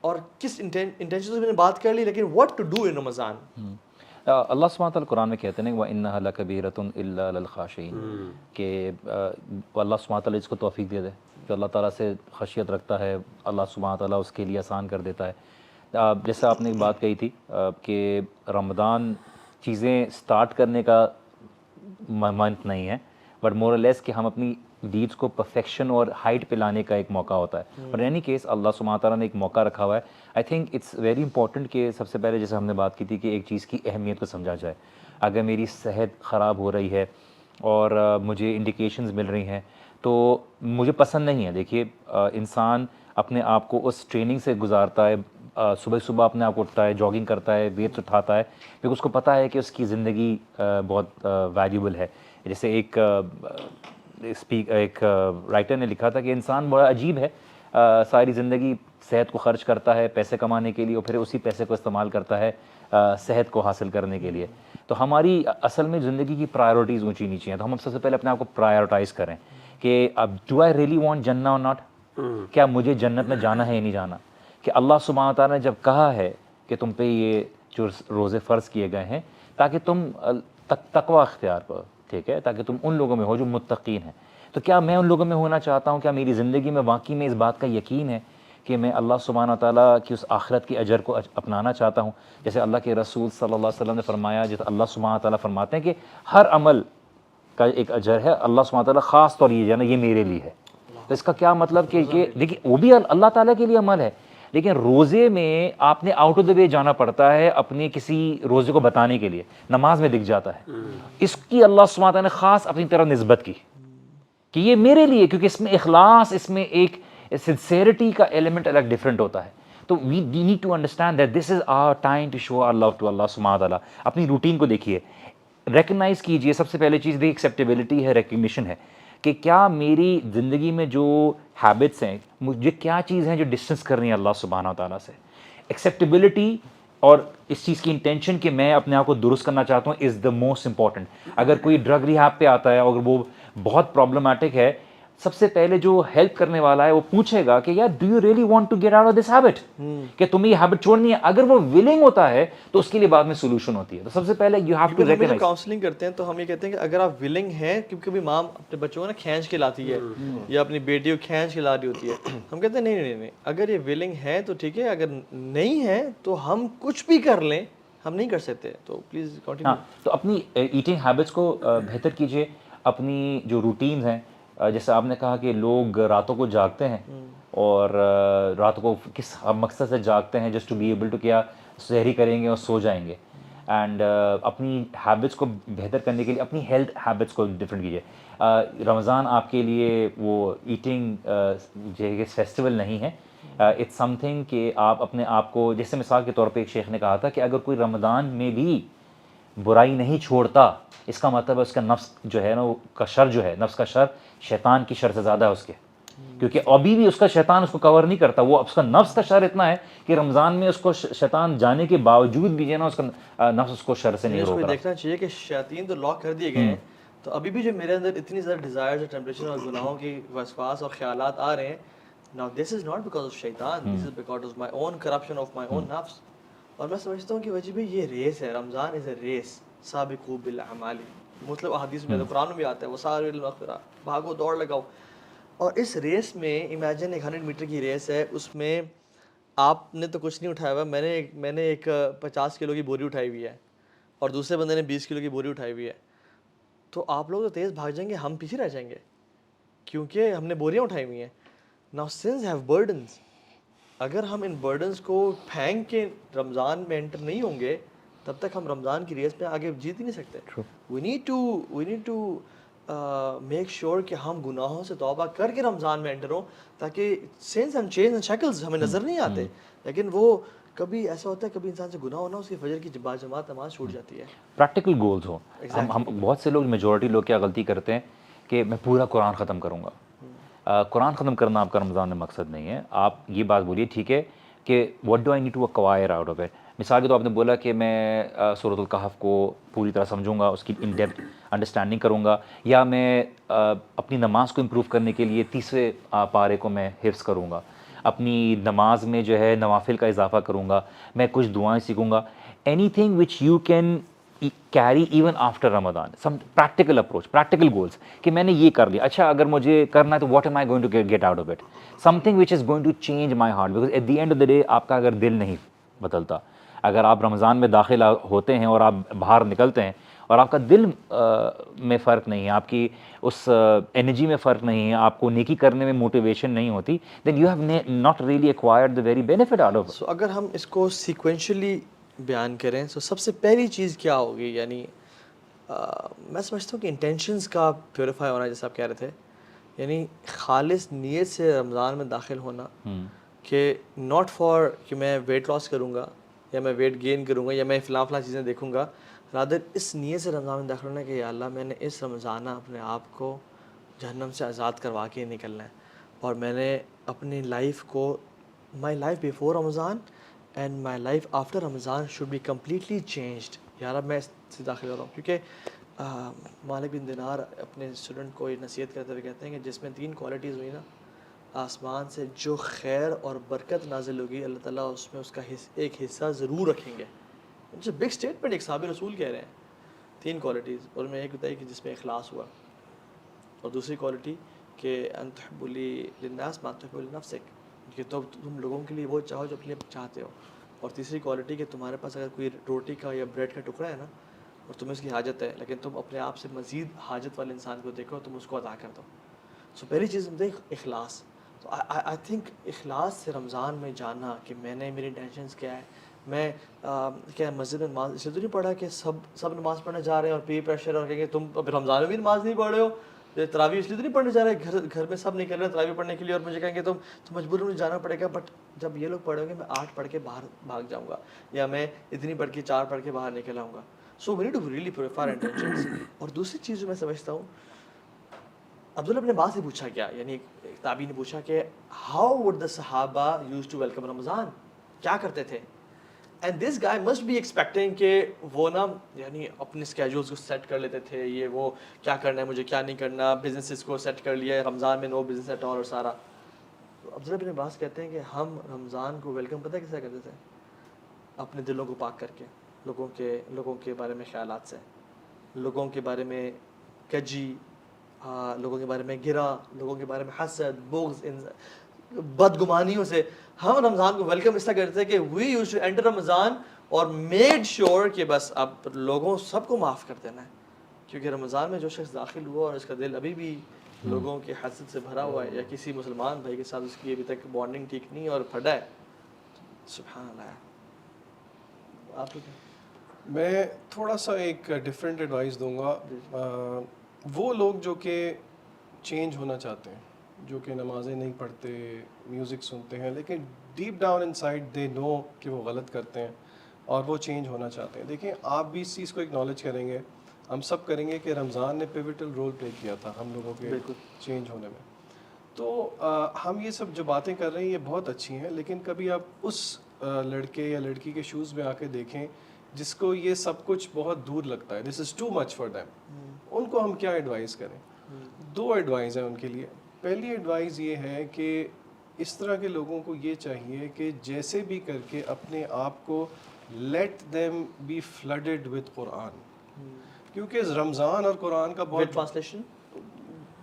اور کس انٹینشن سے میں نے بات کر لی, لیکن واٹ ٹو ڈو ان رمضان. اللہ سبحانہ تعالیٰ قرآن میں کہتے ہیں کہ وَإِنَّهَا لَكَبِيرَةٌ إِلَّا لِلْخَاشِعِينَ, کہ اللہ سبحانہ تعالیٰ اس کو توفیق دے دے, جو اللہ تعالیٰ سے خشیت رکھتا ہے اللہ سبحانہ تعالیٰ اس کے لیے آسان کر دیتا ہے. جیسے آپ نے ایک بات کہی تھی کہ رمضان چیزیں سٹارٹ کرنے کا منتھ نہیں ہے, بٹ مور اور لیس کہ ہم اپنی ڈیڈس کو پرفیکشن اور ہائٹ پہ لانے کا ایک موقع ہوتا ہے. بٹ اینی کیس اللہ سبحانہ تعالیٰ نے ایک موقع رکھا ہوا ہے. I think it's very important کہ سب سے پہلے جیسے ہم نے بات کی تھی کہ ایک چیز کی اہمیت کو سمجھا جائے. اگر میری صحت خراب ہو رہی ہے اور مجھے انڈیکیشنز مل رہی ہیں تو مجھے پسند نہیں ہے. دیکھیے انسان اپنے آپ کو اس ٹریننگ سے گزارتا ہے, صبح اپنے آپ کو اٹھتا ہے, جاگنگ کرتا ہے, ویٹس اٹھاتا ہے, کیونکہ اس کو پتہ ہے کہ اس کی زندگی بہت ویلیوبل ہے. جیسے ایک رائٹر نے لکھا تھا کہ انسان بڑا عجیب ہے, ساری زندگی صحت کو خرچ کرتا ہے پیسے کمانے کے لیے, اور پھر اسی پیسے کو استعمال کرتا ہے صحت کو حاصل کرنے کے لیے. تو ہماری اصل میں زندگی کی پرائیورٹیز اونچی نیچی ہیں. تو ہم سب سے پہلے اپنے آپ کو پرائیورٹائز کریں کہ اب ڈو آئی ریئلی وانٹ جنہ اور ناٹ, کیا مجھے جنت میں جانا ہے یا نہیں جانا. کہ اللہ سبحانہ تعالیٰ نے جب کہا ہے کہ تم پہ یہ جو روزے فرض کیے گئے ہیں تاکہ تم تقوی اختیار کرو, ٹھیک ہے, تاکہ تم ان لوگوں میں ہو جو متقین ہیں, تو کیا میں ان لوگوں میں ہونا چاہتا ہوں؟ کیا میری زندگی میں واقعی میں اس بات کا یقین ہے کہ میں اللہ سبحانہ تعالیٰ کی اس آخرت کی اجر کو اپنانا چاہتا ہوں؟ جیسے اللہ کے رسول صلی اللہ علیہ وسلم نے فرمایا, جیسے اللہ سبحانہ تعالیٰ فرماتے ہیں کہ ہر عمل کا ایک اجر ہے, اللہ سبحانہ تعالیٰ خاص طور یہ جانا یہ میرے لیے ہے. تو اس کا کیا مطلب کہ دیکھیے وہ بھی اللہ تعالیٰ کے لیے عمل ہے, لیکن روزے میں آپ نے آؤٹ آف دا وے جانا پڑتا ہے اپنے کسی روزے کو بتانے کے لیے. نماز میں دکھ جاتا ہے, اس کی اللہ سبحانہ تعالیٰ نے خاص اپنی طرف نسبت کی کہ یہ میرے لیے, کیونکہ اس میں اخلاص, اس میں ایک سنسیئرٹی کا ایلیمنٹ الگ ڈفرینٹ ہوتا ہے. تو we need to understand that this is our time to show our love to اللہ سبحانہ تعالیٰ. اپنی روٹین کو دیکھیے, ریکگنائز کیجئے. سب سے پہلے چیز ایکسیپٹیبلٹی ہے, ریکگنیشن ہے کہ کیا میری زندگی میں جو ہیبٹس ہیں, مجھے کیا چیز ہیں جو ڈسٹنس کر رہی ہیں اللہ سبحانہ تعالیٰ سے. ایکسیپٹیبلٹی اور اس چیز کی انٹینشن کہ میں اپنے آپ کو درست کرنا چاہتا ہوں از دا موسٹ امپورٹنٹ. اگر کوئی ڈرگ ریہاب پہ آتا ہے اور وہ بہت پرابلمٹک ہے, سب سے پہلے جو ہیلپ کرنے والا ہے وہ پوچھے گا کہ یار do you really want to get out of this habit, کہ تمہیں یہ ہیبٹ چھوڑنی ہے. اگر وہ ولنگ ہوتا ہے تو اس کے لیے بعد میں سولوشن ہوتی ہے. تو سب سے پہلے you have to recognize. Counselling کرتے ہیں تو ہم یہ کہتے ہیں کہ اگر آپ ولنگ ہیں, کیونکہ بھی ماں اپنے بچوں کو نا کھینچ کے لاتی ہے یا اپنی بیٹی کو کھینچ کے لا رہی ہوتی ہے, ہم کہتے ہیں نہیں, اگر یہ ولنگ ہے تو ٹھیک ہے, اگر نہیں ہے تو ہم کچھ بھی کر لیں, ہم نہیں کر سکتے. تو پلیز کنٹینیو. تو اپنی ایٹنگ ہیبٹس کو بہتر کیجیے. اپنی جو روٹینز ہیں, جیسے آپ نے کہا کہ لوگ راتوں کو جاگتے ہیں اور راتوں کو کس مقصد سے جاگتے ہیں, just to be able to, کیا سحری کریں گے اور سو جائیں گے. اینڈ اپنی ہیبٹس کو بہتر کرنے کے لیے اپنی ہیلتھ ہیبٹس کو ڈفرینٹ کیجیے. رمضان آپ کے لیے وہ ایٹنگ فیسٹیول نہیں ہے, اٹس سم تھنگ کہ آپ اپنے آپ کو, جیسے مثال کے طور پہ ایک شیخ نے کہا تھا کہ اگر کوئی رمضان میں بھی برائی نہیں چھوڑتا, اس کا مطلب ہے اس کا نفس جو ہے نا, وہ کا شر جو ہے, نفس کا شر شیطان کی شر سے زیادہ ہے اس کے, کیونکہ ابھی بھی اس کا شیطان اس کو کور نہیں کرتا. وہ اس کا نفس کا شر اتنا ہے کہ رمضان میں اس کو شیطان جانے کے باوجود بھی جو ہے نا اس کا نفس اس کو شر سے نہیں روک رہا. دیکھنا چاہیے کہ شیاطین تو لاک کر دیے گئے ہیں, تو ابھی بھی جو میرے اندر اتنی زیادہ ڈیزائرز اور ٹیمپٹیشن اور گناہوں کی وسواس اور خیالات آ رہے ہیں, now this is not because of شیطان, this is because of my own corruption of my own نفس. اور میں سمجھتا ہوں کہ وجہ بھی یہ ریس ہے, رمضان از اے ریس, سابقوا بالاعمال, مطلب احادیث میں, قرآن میں بھی آتا ہے وسارعوا الی المغفرہ, بھاگو دوڑ لگاؤ. اور اس ریس میں امیجن ایک 100 میٹر کی ریس ہے, اس میں آپ نے تو کچھ نہیں اٹھایا ہوا, میں نے ایک 50 کلو کی بوری اٹھائی ہوئی ہے اور دوسرے بندے نے 20 کلو کی بوری اٹھائی ہوئی ہے. تو آپ لوگ تو تیز بھاگ جائیں گے, ہم پیچھے رہ جائیں گے کیونکہ ہم نے بوریاں اٹھائی ہوئی ہیں. Now sins have burdens. اگر ہم ان برڈنس کو پھینک کے رمضان میں انٹر نہیں ہوں گے تب تک ہم رمضان کی ریس میں آگے جیت ہی نہیں سکتے. We need to make sure کہ ہم گناہوں سے توبہ کر کے رمضان میں انٹر ہوں, تاکہ سینس اینڈ چینز اینڈ شکلز ہمیں نظر نہیں آتے, لیکن وہ کبھی ایسا ہوتا ہے کبھی انسان سے گناہ ہونا اس کی فجر کی باجماعت نماز چھوٹ جاتی ہے. پریکٹیکل گولز ہوں. ہم بہت سے لوگ میجورٹی لوگ کیا غلطی کرتے ہیں کہ میں پورا قرآن ختم کروں گا. قرآن ختم کرنا آپ کا رمضان میں مقصد نہیں ہے. آپ یہ بات بولیے ٹھیک ہے کہ what do I need to acquire out of it. مثال کے طور آپ نے بولا کہ میں سورۃ الکہف کو پوری طرح سمجھوں گا, اس کی ان ڈیپتھ انڈرسٹینڈنگ کروں گا, یا میں اپنی نماز کو امپروو کرنے کے لیے 30ویں پارے کو میں حفظ کروں گا, اپنی نماز میں جو ہے نوافل کا اضافہ کروں گا, میں کچھ دعائیں سیکھوں گا. Anything which you can carry even after رمضان, some practical approach, practical goals کہ میں نے یہ کر لیا, اچھا اگر مجھے کرنا ہے تو what am I going to get out of it, something which is going to change my heart. Because at the end of the day آپ کا اگر دل نہیں بدلتا, اگر آپ رمضان میں داخل ہوتے ہیں اور آپ باہر نکلتے ہیں اور آپ کا دل میں فرق نہیں ہے, آپ کی اس انرجی میں فرق نہیں ہے, آپ کو نیکی کرنے میں موٹیویشن نہیں ہوتی, then you have not really acquired the very benefit out of. So اگر ہم اس کو سیکوینشلی بیان کریں تو سب سے پہلی چیز کیا ہوگی, یعنی میں سمجھتا ہوں کہ انٹینشنز کا پیوریفائی ہونا, جیسے آپ کہہ رہے تھے, یعنی خالص نیت سے رمضان میں داخل ہونا کہ ناٹ فار کہ میں ویٹ لاس کروں گا یا میں ویٹ گین کروں گا یا میں فلاں چیزیں دیکھوں گا, رادر اس نیت سے رمضان میں داخل ہونا کہ یا اللہ میں نے اس رمضانہ اپنے آپ کو جہنم سے آزاد کروا کے نکلنا ہے, اور میں نے اپنی لائف کو, my life before Ramzan and my life after Ramzan should be completely changed. یار اب میں اس سے داخل ہو رہا ہوں, کیونکہ مالک بن دینار اپنے اسٹوڈنٹ کو یہ نصیحت کرتے ہوئے کہتے ہیں کہ جس میں 3 کوالٹیز ہوئی نا, آسمان سے جو خیر اور برکت نازل ہوگی اللہ تعالیٰ اس میں اس کا ایک حصہ ضرور رکھیں گے. اٹس اے بگ اسٹیٹمنٹ, ایک صحابی رسول کہہ رہے ہیں 3 کوالٹیز, اور میں ایک بتائی کہ جس میں اخلاص ہوا, اور دوسری کوالٹی کہ ان تحب للناس ما تحب لنفسک, کہ تم لوگوں کے لیے وہ چاہو جو اپنے چاہتے ہو, اور تیسری کوالٹی کہ تمہارے پاس اگر کوئی روٹی کا یا بریڈ کا ٹکڑا ہے نا اور تمہیں اس کی حاجت ہے, لیکن تم اپنے آپ سے مزید حاجت والے انسان کو دیکھو, تم اس کو عطا کر دو. سو پہلی چیز اخلاص. تو آئی تھنک اخلاص سے رمضان میں جانا کہ میں نے میری انٹینشنس کیا ہے, میں کیا مسجد میں نماز اس لیے تو نہیں پڑھا کہ سب نماز پڑھنے جا رہے ہیں اور پی پریشر اور کہیں گے تم اب رمضان میں بھی نماز نہیں پڑھ رہے ہو, تراویح اس لیے تو نہیں پڑھنے جا رہے, گھر میں سب نہیں کر رہے تراویح پڑھنے کے لیے, اور مجھے کہیں گے تم تو مجبور مجھے جانا پڑے گا. بٹ جب یہ لوگ پڑھیں گے میں 8 پڑھ کے باہر بھاگ جاؤں گا, یا میں اتنی پڑھ کے 4 پڑھ کے باہر نکل آؤں گا. So we need to really purify intentions. اور دوسری چیز جو میں سمجھتا ہوں, عبداللہ ابن عباس سے پوچھا گیا, یعنی ایک تابعی نے پوچھا کہ ہاؤ وڈ دا صحابہ یوز ٹو ویلکم رمضان, کیا کرتے تھے. And this guy must be expecting کہ وہ نا یعنی اپنے اسکیجولس کو سیٹ کر لیتے تھے, یہ وہ کیا کرنا ہے مجھے کیا نہیں کرنا, بزنسز کو سیٹ کر لیا, رمضان میں نو بزنس ایٹ آل اور سارا. تو عبداللہ ابن عباس کہتے ہیں کہ ہم رمضان کو ویلکم پتہ کیسے کرتے تھے, اپنے دلوں کو پاک کر کے, لوگوں کے بارے میں خیالات سے, لوگوں کے بارے میں کجی, لوگوں کے بارے میں گرا, لوگوں کے بارے میں حسد, بغض, بدگمانیوں سے. ہم رمضان کو ویلکم اس طرح کرتے ہیں کہ وی یوز ٹو انٹر رمضان اور میڈ شیور کہ بس اب لوگوں سب کو معاف کر دینا ہے, کیونکہ رمضان میں جو شخص داخل ہوا اور اس کا دل ابھی بھی لوگوں کے حسد سے بھرا ہوا ہے, یا کسی مسلمان بھائی کے ساتھ اس کی ابھی تک بانڈنگ ٹھیک نہیں اور پھٹا ہے, سبحان اللہ. آپ کو میں تھوڑا سا ایک ڈفرینٹ ایڈوائس دوں گا. وہ لوگ جو کہ چینج ہونا چاہتے ہیں, جو کہ نمازیں نہیں پڑھتے, میوزک سنتے ہیں, لیکن ڈیپ ڈاؤن ان سائڈ دے نو کہ وہ غلط کرتے ہیں اور وہ چینج ہونا چاہتے ہیں. دیکھیں آپ بھی اس چیز کو اکنالج کریں گے, ہم سب کریں گے کہ رمضان نے پیوٹل رول پلے کیا تھا ہم لوگوں کے چینج ہونے میں. تو ہم یہ سب جو باتیں کر رہے ہیں یہ بہت اچھی ہیں, لیکن کبھی آپ اس لڑکے یا لڑکی کے شوز میں آ کے دیکھیں جس کو یہ سب کچھ بہت دور لگتا ہے, دس از ٹو مچ فار دیم, ان کو ہم کیا ایڈوائز کریں. 2 ایڈوائز ہیں ان کے لیے. پہلی ایڈوائز یہ ہے کہ اس طرح کے لوگوں کو یہ چاہیے کہ جیسے بھی کر کے اپنے آپ کو let them be flooded with قرآن, کیونکہ رمضان اور قرآن کا بہت ٹرانسلیشن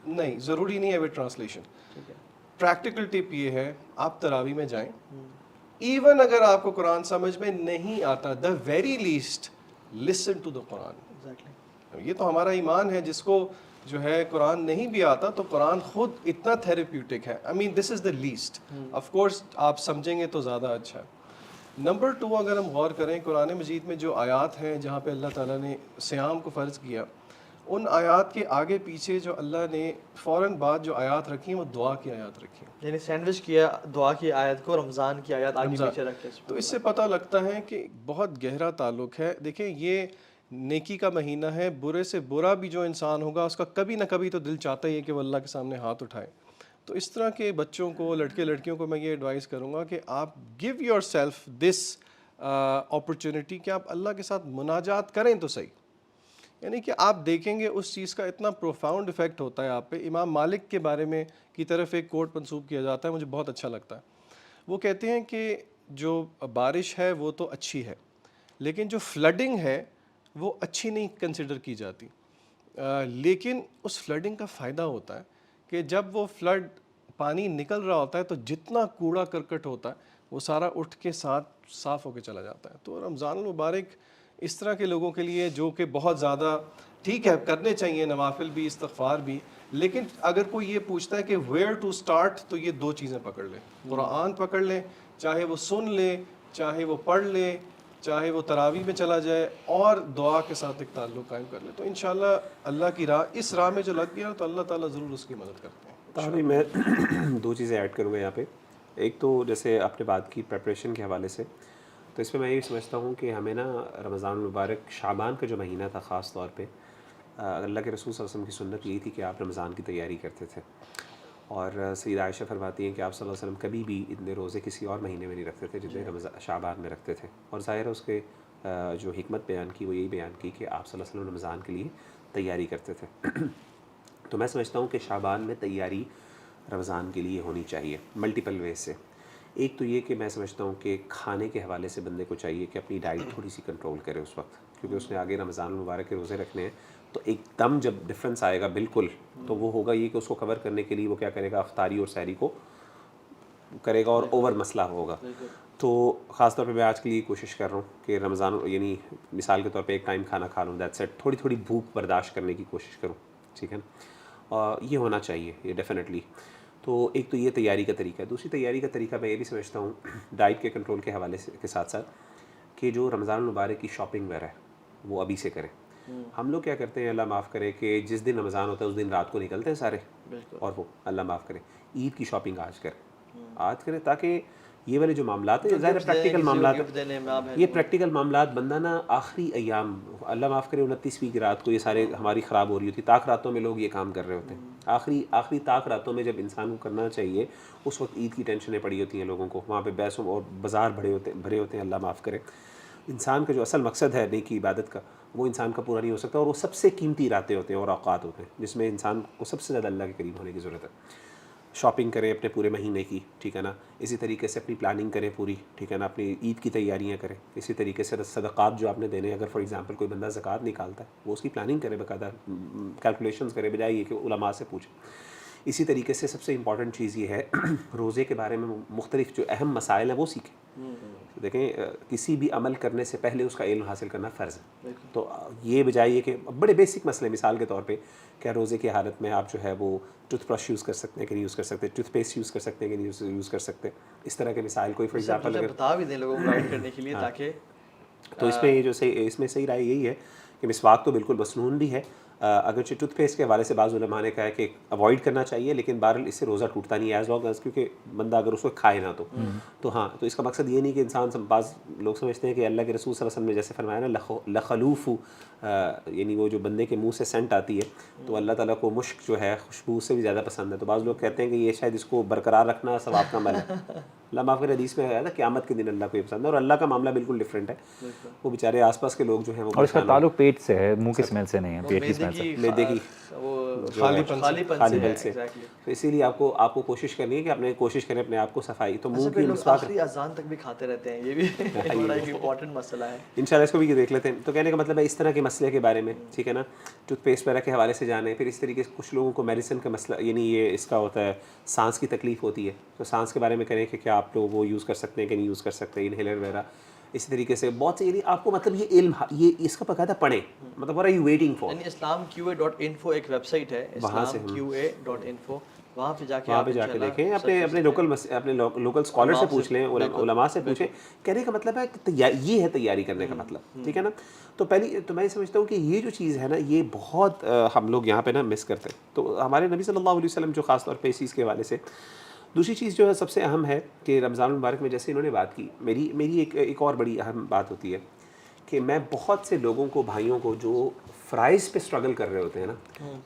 نہیں ضروری نہیں ہے ود ٹرانسلیشن. پریکٹیکل ٹپ یہ ہے, آپ تراویح میں جائیں, ایون اگر آپ کو قرآن سمجھ میں نہیں آتا, the very least listen to the قرآن. یہ تو ہمارا ایمان ہے, جس کو جو ہے قرآن نہیں بھی آتا تو قرآن خود اتنا تھیراپیوٹک ہے. آئی مین دس از دا لیسٹ. آف کورس آپ سمجھیں گے تو زیادہ اچھا ہے. نمبر 2, اگر ہم غور کریں قرآن مجید میں جو آیات ہیں جہاں پہ اللہ تعالیٰ نے صیام کو فرض کیا, ان آیات کے آگے پیچھے جو اللہ نے فوراً بعد جو آیات رکھی ہیں وہ دعا کی آیات رکھی ہیں. یعنی سینڈوچ کیا دعا کی آیت کو رمضان کی آیت آگے پیچھے رکھ کے. تو اس سے پتہ لگتا ہے کہ بہت گہرا تعلق ہے. دیکھیں یہ نیکی کا مہینہ ہے, برے سے برا بھی جو انسان ہوگا اس کا کبھی نہ کبھی تو دل چاہتا ہی ہے کہ وہ اللہ کے سامنے ہاتھ اٹھائے. تو اس طرح کے بچوں کو, لڑکے لڑکیوں کو میں یہ ایڈوائز کروں گا کہ آپ give your self this opportunity کہ آپ اللہ کے ساتھ مناجات کریں تو صحیح. یعنی کہ آپ دیکھیں گے اس چیز کا اتنا پروفاؤنڈ ایفیکٹ ہوتا ہے آپ پہ. امام مالک کے بارے میں کی طرف ایک کوٹ منسوب کیا جاتا ہے, مجھے بہت اچھا لگتا ہے. وہ کہتے ہیں کہ جو بارش ہے وہ تو اچھی ہے, لیکن جو فلڈنگ ہے وہ اچھی نہیں کنسیڈر کی جاتی. لیکن اس فلڈنگ کا فائدہ ہوتا ہے کہ جب وہ فلڈ پانی نکل رہا ہوتا ہے تو جتنا کوڑا کرکٹ ہوتا ہے وہ سارا اٹھ کے ساتھ صاف ہو کے چلا جاتا ہے. تو رمضان المبارک اس طرح کے لوگوں کے لیے جو کہ بہت زیادہ ٹھیک ہے کرنے چاہیے نوافل بھی, استغفار بھی, لیکن اگر کوئی یہ پوچھتا ہے کہ ویئر ٹو سٹارٹ, تو یہ 2 چیزیں پکڑ لیں. قرآن پکڑ لیں, چاہے وہ سن لے, چاہے وہ پڑھ لے, چاہے وہ تراویح میں چلا جائے, اور دعا کے ساتھ ایک تعلق قائم کر لے. تو انشاءاللہ اللہ کی راہ, اس راہ میں جو لگ گیا تو اللہ تعالیٰ ضرور اس کی مدد کرتے ہیں. ابھی میں 2 چیزیں ایڈ کروں گا یہاں پہ. ایک تو جیسے آپ نے بات کی پریپریشن کے حوالے سے, تو اس میں یہ سمجھتا ہوں کہ ہمیں نا رمضان المبارک شعبان کا جو مہینہ تھا خاص طور پہ, اللہ کے رسول صلی اللہ علیہ وسلم کی سنت یہی تھی کہ آپ رمضان کی تیاری کرتے تھے. اور سیدہ عائشہ فرماتی ہیں کہ آپ صلی اللہ علیہ وسلم کبھی بھی اتنے روزے کسی اور مہینے میں نہیں رکھتے تھے جتنے شعبان میں رکھتے تھے. اور ظاہر ہے اس کے جو حکمت بیان کی وہ یہی بیان کی کہ آپ صلی اللہ علیہ وسلم رمضان کے لیے تیاری کرتے تھے. تو میں سمجھتا ہوں کہ شعبان میں تیاری رمضان کے لیے ہونی چاہیے ملٹیپل ویز سے. ایک تو یہ کہ میں سمجھتا ہوں کہ کھانے کے حوالے سے بندے کو چاہیے کہ اپنی ڈائٹ تھوڑی سی کنٹرول کرے اس وقت, کیونکہ اس نے آگے رمضان المبارک کے روزے رکھنے ہیں. تو ایک دم جب ڈفرینس آئے گا بالکل, تو وہ ہوگا یہ کہ اس کو کور کرنے کے لیے وہ کیا کرے گا, افطاری اور سحری کو کرے گا اور اوور مسئلہ ہوگا. تو خاص طور پہ میں آج کے لیے کوشش کر رہا ہوں کہ رمضان یعنی مثال کے طور پہ ایک ٹائم کھانا کھا لوں, دیٹس اٹ. تھوڑی تھوڑی بھوک برداشت کرنے کی کوشش کروں, ٹھیک ہے. یہ ہونا چاہیے یہ ڈیفینیٹلی. تو ایک تو یہ تیاری کا طریقہ ہے. دوسری تیاری کا طریقہ میں یہ بھی سمجھتا ہوں ڈائٹ کے کنٹرول کے حوالے سے کے ساتھ ساتھ کہ جو رمضان المبارک کی شاپنگ وغیرہ ہے وہ ابھی سے کریں. ہم لوگ کیا کرتے ہیں, اللہ معاف کرے, کہ جس دن رمضان ہوتا ہے اس دن رات کو نکلتے ہیں سارے, اور وہ اللہ معاف کرے عید کی شاپنگ آج کریں تاکہ یہ والے جو معاملات ہیں ظاہر پریکٹیکل معاملات ہیں, یہ پریکٹیکل معاملات بندہ نا آخری ایام, اللہ معاف کرے 29ویں کی رات کو یہ سارے ہماری خراب ہو رہی ہوتی, طاق راتوں میں لوگ یہ کام کر رہے ہوتے ہیں. آخری طاق راتوں میں جب انسان کو کرنا چاہیے اس وقت عید کی ٹینشنیں پڑی ہوتی ہیں لوگوں کو, وہاں پہ بحثوں اور بازار بھرے ہوتے ہیں. اللہ معاف کرے, انسان کا جو اصل مقصد ہے نیکی عبادت کا وہ انسان کا پورا نہیں ہو سکتا. اور وہ سب سے قیمتی راتیں ہوتے ہیں اور اوقات ہوتے ہیں جس میں انسان کو سب سے زیادہ اللہ کے قریب ہونے کی ضرورت ہے. شاپنگ کریں اپنے پورے مہینے کی, ٹھیک ہے نا. اسی طریقے سے اپنی پلاننگ کریں پوری, ٹھیک ہے نا. اپنی عید کی تیاریاں کریں. اسی طریقے سے صدقات جو آپ نے دینے, اگر فار ایگزامپل کوئی بندہ زکوٰۃ نکالتا ہے وہ اس کی پلاننگ کرے, باقاعدہ کیلکولیشنز کرے, بجائے یہ کہ علماء سے پوچھیں. اسی طریقے سے سب سے امپورٹنٹ چیز یہ ہے روزے کے بارے میں مختلف جو اہم مسائل ہیں وہ سیکھیں. دیکھیں کسی بھی عمل کرنے سے پہلے اس کا علم حاصل کرنا فرض ہے. تو یہ بجائے یہ کہ بڑے بیسک مسئلے, مثال کے طور پہ کیا روزے کی حالت میں آپ جو ہے وہ ٹوتھ برش یوز کر سکتے ہیں کہ نہیں یوز کر سکتے, ٹوتھ پیسٹ یوز کر سکتے ہیں کہ نہیں یوز کر سکتے, اس طرح کے مسائل. کوئی فار ایگزامپل اگر بتا بھی دیں لوگوں کو گائیڈ کرنے کے لیے تاکہ تو اس میں یہ جو اس میں صحیح رائے یہی ہے کہ مسواک تو بالکل مسنون بھی ہے, اگرچہ ٹوتھ پیسٹ کے حوالے سے بعض علماء نے کہا ہے کہ اوائڈ کرنا چاہیے, لیکن بہرحال اس سے روزہ ٹوٹتا نہیں ہے ایز لانگ ایز, کیونکہ بندہ اگر اس کو کھائے نہ تو ہاں. تو اس کا مقصد یہ نہیں کہ انسان بعض لوگ سمجھتے ہیں کہ اللہ کے رسول صلی اللہ علیہ وسلم نے جیسے فرمایا نا لخلوف, یعنی وہ جو بندے کے منہ سے سینٹ آتی ہے تو اللہ تعالیٰ کو مشک جو ہے خوشبو سے بھی زیادہ پسند ہے. تو بعض لوگ کہتے ہیں کہ یہ شاید اس کو برقرار رکھنا ثواب کا عمل ہے. اللہ معاف کرے, حدیث میں ہے نا قیامت کے دن اللہ کو یہ پسند ہے, اور اللہ کا معاملہ بالکل ڈفرینٹ ہے. وہ بیچارے آس پاس کے لوگ جو ہیں وہ, اور اس کا تعلق پیٹ سے ہے, منہ کی اسمیل سے نہیں ہے, پیٹ کی اسمیل سے, معدے کی خالی پن سے. تو اسی لیے آپ کو کوشش کرنی ہے کہ اپنے کوشش کریں اپنے آپ کو صفائی. تو منہ کی آخری اذان تک بھی کھاتے رہتے ہیں, یہ بھی بڑا ایک امپورٹنٹ مسئلہ ہے. انشاءاللہ اس کو بھی دیکھ لیتے ہیں. تو کہنے کا مطلب ہے اس طرح کے مسئلے کے بارے میں, ٹھیک ہے نا, ٹوتھ پیسٹ وغیرہ کے حوالے سے جانے. پھر اس طریقے سے کچھ لوگوں کو میڈیسن کا مسئلہ, یعنی یہ اس کا ہوتا ہے سانس کی تکلیف ہوتی ہے, تو سانس کے بارے میں کریں کہ کیا آپ لوگ وہ یوز کر سکتے ہیں کہ نہیں یوز کر سکتے, انہیلر وغیرہ. اسی طریقے سے بہت سے, یعنی آپ کو مطلب یہ علم یہ اس کا باقاعدہ پڑھیں, مطلب what are you waiting for. یعنی islamqa.info ایک ویب سائٹ ہے, islamqa.info, وہاں پہ جا کے وہاں پہ جا کے دیکھیں, اپنے لوکل اسکالر سے پوچھ لیں, علماء سے پوچھیں. کہنے کا مطلب ہے کہ یہ ہے تیاری کرنے کا مطلب, ٹھیک ہے نا. تو تو میں سمجھتا ہوں کہ یہ جو چیز ہے نا, یہ بہت ہم لوگ یہاں پہ نا مس کرتے ہیں. تو ہمارے نبی صلی اللہ علیہ وسلم جو خاص طور پہ اس چیز کے حوالے سے, دوسری چیز جو ہے سب سے اہم ہے کہ رمضان المبارک میں جیسے انہوں نے بات کی, میری ایک اور بڑی اہم بات ہوتی ہے کہ میں بہت سے لوگوں کو, بھائیوں کو جو فرائض پہ اسٹرگل کر رہے ہوتے ہیں نا,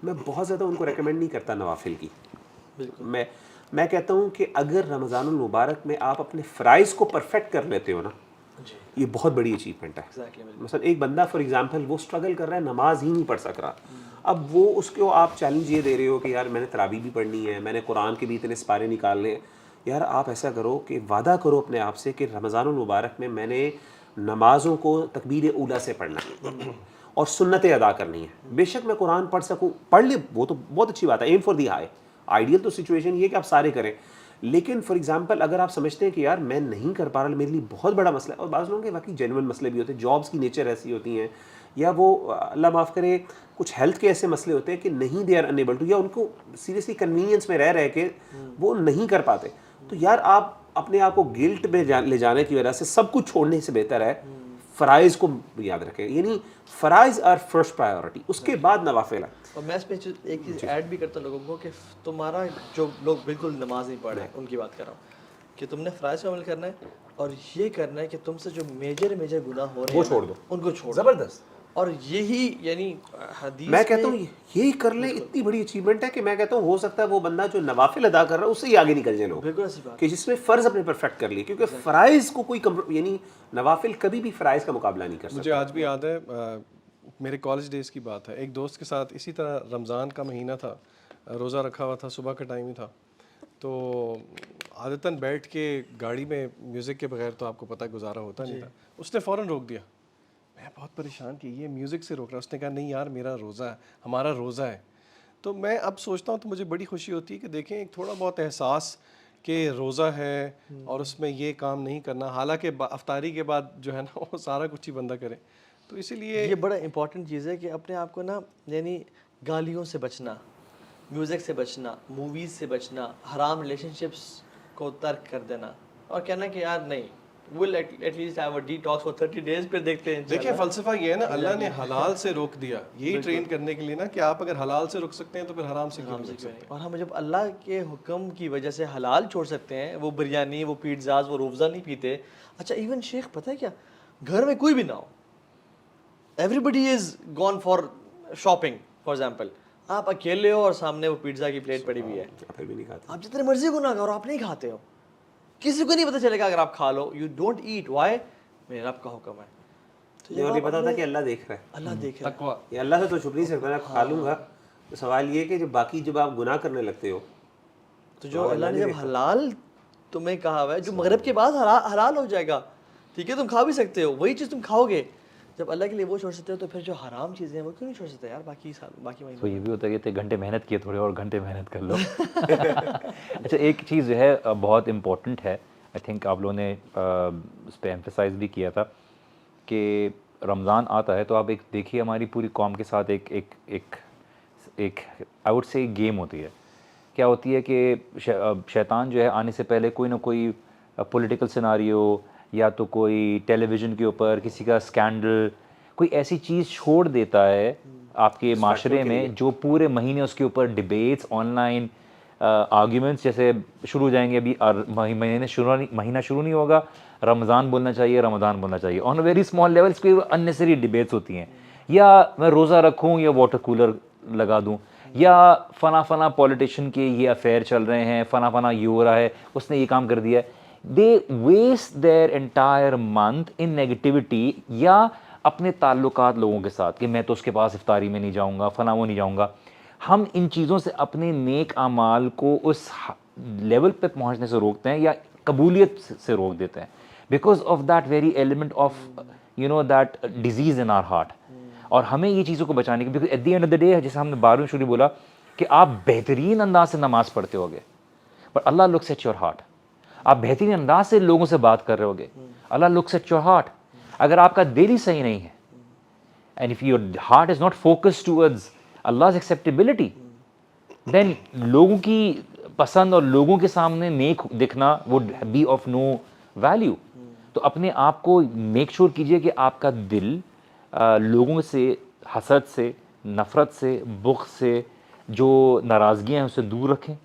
میں بہت زیادہ ان کو ریکمینڈ نہیں کرتا نوافل کی. میں کہتا ہوں کہ اگر رمضان المبارک میں آپ اپنے فرائض کو پرفیکٹ کر لیتے ہو نا, یہ بہت بڑی اچیومنٹ ہے. مثلا ایک بندہ فار ایگزامپل وہ اسٹرگل کر رہا ہے, نماز ہی نہیں پڑھ سک رہا, اب وہ اس کو آپ چیلنج یہ دے رہے ہو کہ یار میں نے تراویح بھی پڑھنی ہے, میں نے قرآن کے بھی اتنے سپارے نکالنے ہیں. یار آپ ایسا کرو کہ وعدہ کرو اپنے آپ سے کہ رمضان المبارک میں نے نمازوں کو تکبیر اولیٰ سے پڑھنا ہے اور سنتیں ادا کرنی ہے. بے شک میں قرآن پڑھ سکوں, پڑھ لے, وہ تو بہت اچھی بات ہے, aim for the high. Ideal تو سچویشن یہ ہے کہ آپ سارے کریں, لیکن فار ایگزامپل اگر آپ سمجھتے ہیں کہ یار میں نہیں کر پا رہا, میرے لیے بہت بڑا مسئلہ ہے, اور بعض لوگوں کے واقعی جینوئن مسئلے بھی ہوتے ہیں, جابس کی نیچر ایسی ہوتی ہیں, یا وہ اللہ معاف کرے کچھ ہیلتھ کے ایسے مسئلے ہوتے ہیں کہ نہیں دے آر انیبل ٹو, یا ان کو سیریسلی کنوینئنس میں رہ کے وہ نہیں کر پاتے. تو یار آپ اپنے آپ کو گلٹ میں لے جانے کی وجہ سے سب کچھ چھوڑنے سے بہتر ہے فرائض کو یاد رکھیں, یعنی فرائض آر فرسٹ پرائیورٹی, اس کے بعد نوافل ہے. اور میں اس پہ ایک چیز ایڈ بھی کرتا ہوں لوگوں کو کہ تمہارا جو لوگ بالکل نماز نہیں پڑھ رہے ہیں ان کی بات کر رہا ہوں کہ تم نے فرائض پہ عمل کرنا ہے, اور یہ کرنا ہے کہ تم سے جو میجر گناہ ہو رہے ہیں وہ چھوڑ دو, ان کو چھوڑ. زبردست. اور یہی یعنی حدیث میں کہتا ہوں یہی کر لیں, اتنی بڑی اچیومنٹ ہے کہ میں کہتا ہوں ہو سکتا ہے وہ بندہ جو نوافل ادا کر رہا ہے اس سے ہی آگے نکل جائے لوگ, بالکل ایسی بات کہ جس میں فرض اپنے پرفیکٹ کر لیے, کیونکہ فرائض کو کوئی یعنی نوافل کبھی بھی فرائض کا مقابلہ نہیں کر سکتا. مجھے آج بھی یاد ہے, میرے کالج ڈیز کی بات ہے, ایک دوست کے ساتھ اسی طرح رمضان کا مہینہ تھا, روزہ رکھا ہوا تھا, صبح کا ٹائم ہی تھا, تو عادتاً بیٹھ کے گاڑی میں میوزک کے بغیر تو آپ کو پتہ گزارا ہوتا نہیں تھا. اس نے فوراً روک دیا. میں بہت پریشان کہ یہ میوزک سے روک رہا. اس نے کہا نہیں یار میرا روزہ ہے, ہمارا روزہ ہے. تو میں اب سوچتا ہوں تو مجھے بڑی خوشی ہوتی ہے کہ دیکھیں ایک تھوڑا بہت احساس کہ روزہ ہے اور اس میں یہ کام نہیں کرنا, حالانکہ افطاری کے بعد جو ہے نا وہ سارا کچھ ہی بندہ کرے. تو اسی لیے یہ بڑا امپورٹنٹ چیز ہے کہ اپنے آپ کو نا, یعنی گالیوں سے بچنا, میوزک سے بچنا, موویز سے بچنا, حرام ریلیشن شپس کو ترک کر دینا, اور کہنا کہ یار نہیں we'll at least have a detox for 30 days, پھر دیکھتے ہیں. دیکھیں فلسفہ یہ ہے نا, اللہ نے حلال سے روک دیا یہی ٹرین کرنے کے لیے نا, کہ آپ اگر حلال سے رک سکتے ہیں تو پھر حرام سے کیوں نہیں رک سکتے. اور ہم جب اللہ کے حکم کی وجہ سے حلال چھوڑ سکتے ہیں, وہ بریانی, وہ پیٹزاز, وہ روفزا نہیں پیتے. اچھا ایون شیخ پتہ ہے کیا, گھر میں کوئی بھی نہ ہو, every is gone for shopping for example, آپ اکیلے ہو اور سامنے وہ پیٹزا کی پلیٹ پڑی ہوئی ہے, پھر بھی نہیں کھاتے, آپ جتنے مرضی گناہ کرو آپ نہیں کھاتے ہو, کسی کو نہیں پتہ چلے گا اگر آپ کھا لو. یو ڈونٹ ایٹ, وائی, میرے رب کا حکم ہے. یہ نہیں پتا تھا کہ اللہ دیکھ رہا ہے, اللہ دیکھ رہا ہے. تقویٰ, یہ اللہ سے تو چھپ نہیں سکتا, میں کھا لوں گا. تو سوال یہ کہ جب آپ گناہ کرنے لگتے ہو, تو جو اللہ نے جب حلال تمہیں کہا ہوا ہے, جو مغرب کے بعد حلال ہو جائے گا, ٹھیک ہے, تم کھا بھی سکتے ہو, وہی چیز تم کھاؤ گے. جب اللہ کے لیے وہ چھوڑ سکتے ہو تو پھر جو حرام چیزیں ہیں وہ کیوں نہیں چھوڑ سکتے یار باقی مہینے. تو یہ بھی ہوتا ہے کہ گھنٹے محنت کیے, تھوڑے اور گھنٹے محنت کر لو. اچھا ایک چیز جو ہے بہت امپورٹنٹ ہے, آئی تھنک آپ لوگوں نے اس پہ ایمفیسائز بھی کیا تھا کہ رمضان آتا ہے تو آپ ایک دیکھیے ہماری پوری قوم کے ساتھ ایک آئی ووڈ سے ایک گیم ہوتی ہے. کیا ہوتی ہے کہ شیطان جو ہے آنے سے پہلے کوئی نہ کوئی پولیٹیکل سیناریو, یا تو کوئی ٹیلی ویژن کے اوپر کسی کا اسکینڈل, کوئی ایسی چیز چھوڑ دیتا ہے آپ کے معاشرے میں جو پورے مہینے اس کے اوپر ڈبیٹس, آن لائن آرگیومنٹس جیسے شروع ہو جائیں گے. ابھی مہینہ شروع نہیں ہوگا, رمضان بولنا چاہیے, رمضان بولنا چاہیے, آن ویری اسمال لیولس پہ اننیسری ڈبیٹس ہوتی ہیں. یا میں روزہ رکھوں یا واٹر کولر لگا دوں, یا فلاں پولیٹیشین کے یہ افیئر چل رہے ہیں, فلاں یہ ہو رہا ہے, اس نے یہ کام کر دیا ہے. They waste their entire month in negativity, یا اپنے تعلقات لوگوں کے ساتھ کہ میں تو اس کے پاس افطاری میں نہیں جاؤں گا, فلاں وہ نہیں جاؤں گا. ہم ان چیزوں سے اپنے نیک اعمال کو اس لیول پہ پہنچنے سے روکتے ہیں یا قبولیت سے روک دیتے ہیں, because of that very element of that disease in our heart. اور ہمیں یہ چیزوں کو بچانے کی, because at the end of the day جیسے ہم نے 12ویں شروع بولا کہ آپ بہترین انداز سے نماز پڑھتے ہوگے, but Allah looks at your heart. آپ بہترین انداز سے لوگوں سے بات کر رہے ہوگے, اللہ لکس ایٹ یور ہارٹ. اگر آپ کا دل ہی صحیح نہیں ہے, and if your heart is not focused towards Allah's acceptability, then لوگوں کی پسند اور لوگوں کے سامنے نیک دکھنا would be of no value. تو اپنے آپ کو میک شور کیجئے کہ آپ کا دل لوگوں سے حسد سے, نفرت سے, بغض سے, جو ناراضگیاں ہیں اسے دور رکھیں.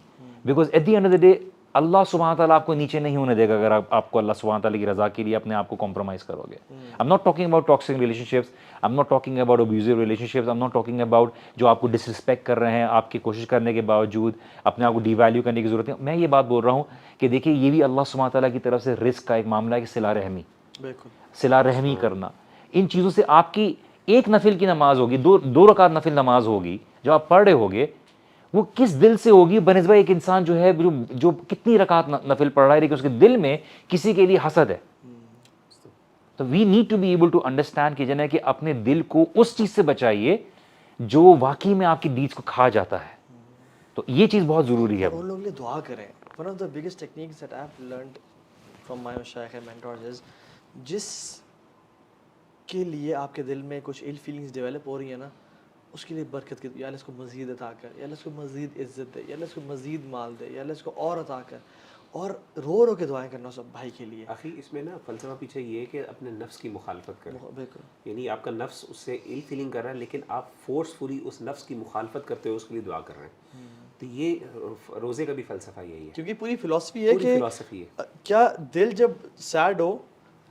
Because at the end of the day اللہ سبحانہ تعالیٰ آپ کو نیچے نہیں ہونے دے گا اگر آپ کو اللہ سبحانہ تعالیٰ کی رضا کے لیے اپنے آپ کو کمپرومائز کرو گے. I'm not talking about toxic relationships, I'm not talking about abusive relationships, I'm not talking about جو آپ کو ڈسرسپیکٹ کر رہے ہیں آپ کی کوشش کرنے کے باوجود اپنے آپ کو ڈی ویلیو کرنے کی ضرورت ہے. میں یہ بات بول رہا ہوں کہ دیکھیے یہ بھی اللہ سبحانہ تعالیٰ کی طرف سے رزق کا ایک معاملہ ہے کہ صلہ رحمی, صلہ رحمی کرنا. ان چیزوں سے آپ کی ایک نفل کی نماز ہوگی, دو رکعت نفل نماز ہوگی جو آپ پڑھ رہے ہوگے, وہ کس دل سے ہوگی بنسبت ایک انسان جو ہے جو کتنی رکعت نفل پڑھ رہا ہے لیکن اس کے دل میں کسی کے لیے حسد ہے. تو we need to be able to understand کہ جنہیں کہ اپنے دل کو اس چیز سے بچائیے جو واقعی میں آپ کی ڈیڈز کو کھا جاتا ہے. تو یہ چیز بہت ضروری ہے. ان لوگوں کے لیے دعا کریں. One of the biggest techniques that I have learned from my مشائخ اینڈ مینٹورز از, جس کے لیے آپ کے دل میں کچھ ایل فیلنگس ڈیولپ ہو رہی ہیں نا, اس کے لیے برکت کی, یا اللہ اس کو مزید عطا کر, یا اللہ اس کو مزید عزت دے, یا اللہ اس کو مزید مال دے, یا اللہ اس کو اور عطا کر, اور رو رو کے دعائیں کرنا سب بھائی کے لیے. آخری اس میں نا فلسفہ پیچھے یہ ہے کہ اپنے نفس کی مخالفت کریں. یعنی آپ کا نفس اس سے ایل فیلنگ کر رہا ہے لیکن آپ فورسفلی اس نفس کی مخالفت کرتے ہوئے اس کے لیے دعا کر رہے ہیں. تو یہ روزے کا بھی فلسفہ یہی ہے, کیونکہ پوری فلسفی ہے کہ کیا دل جب سیڈ ہو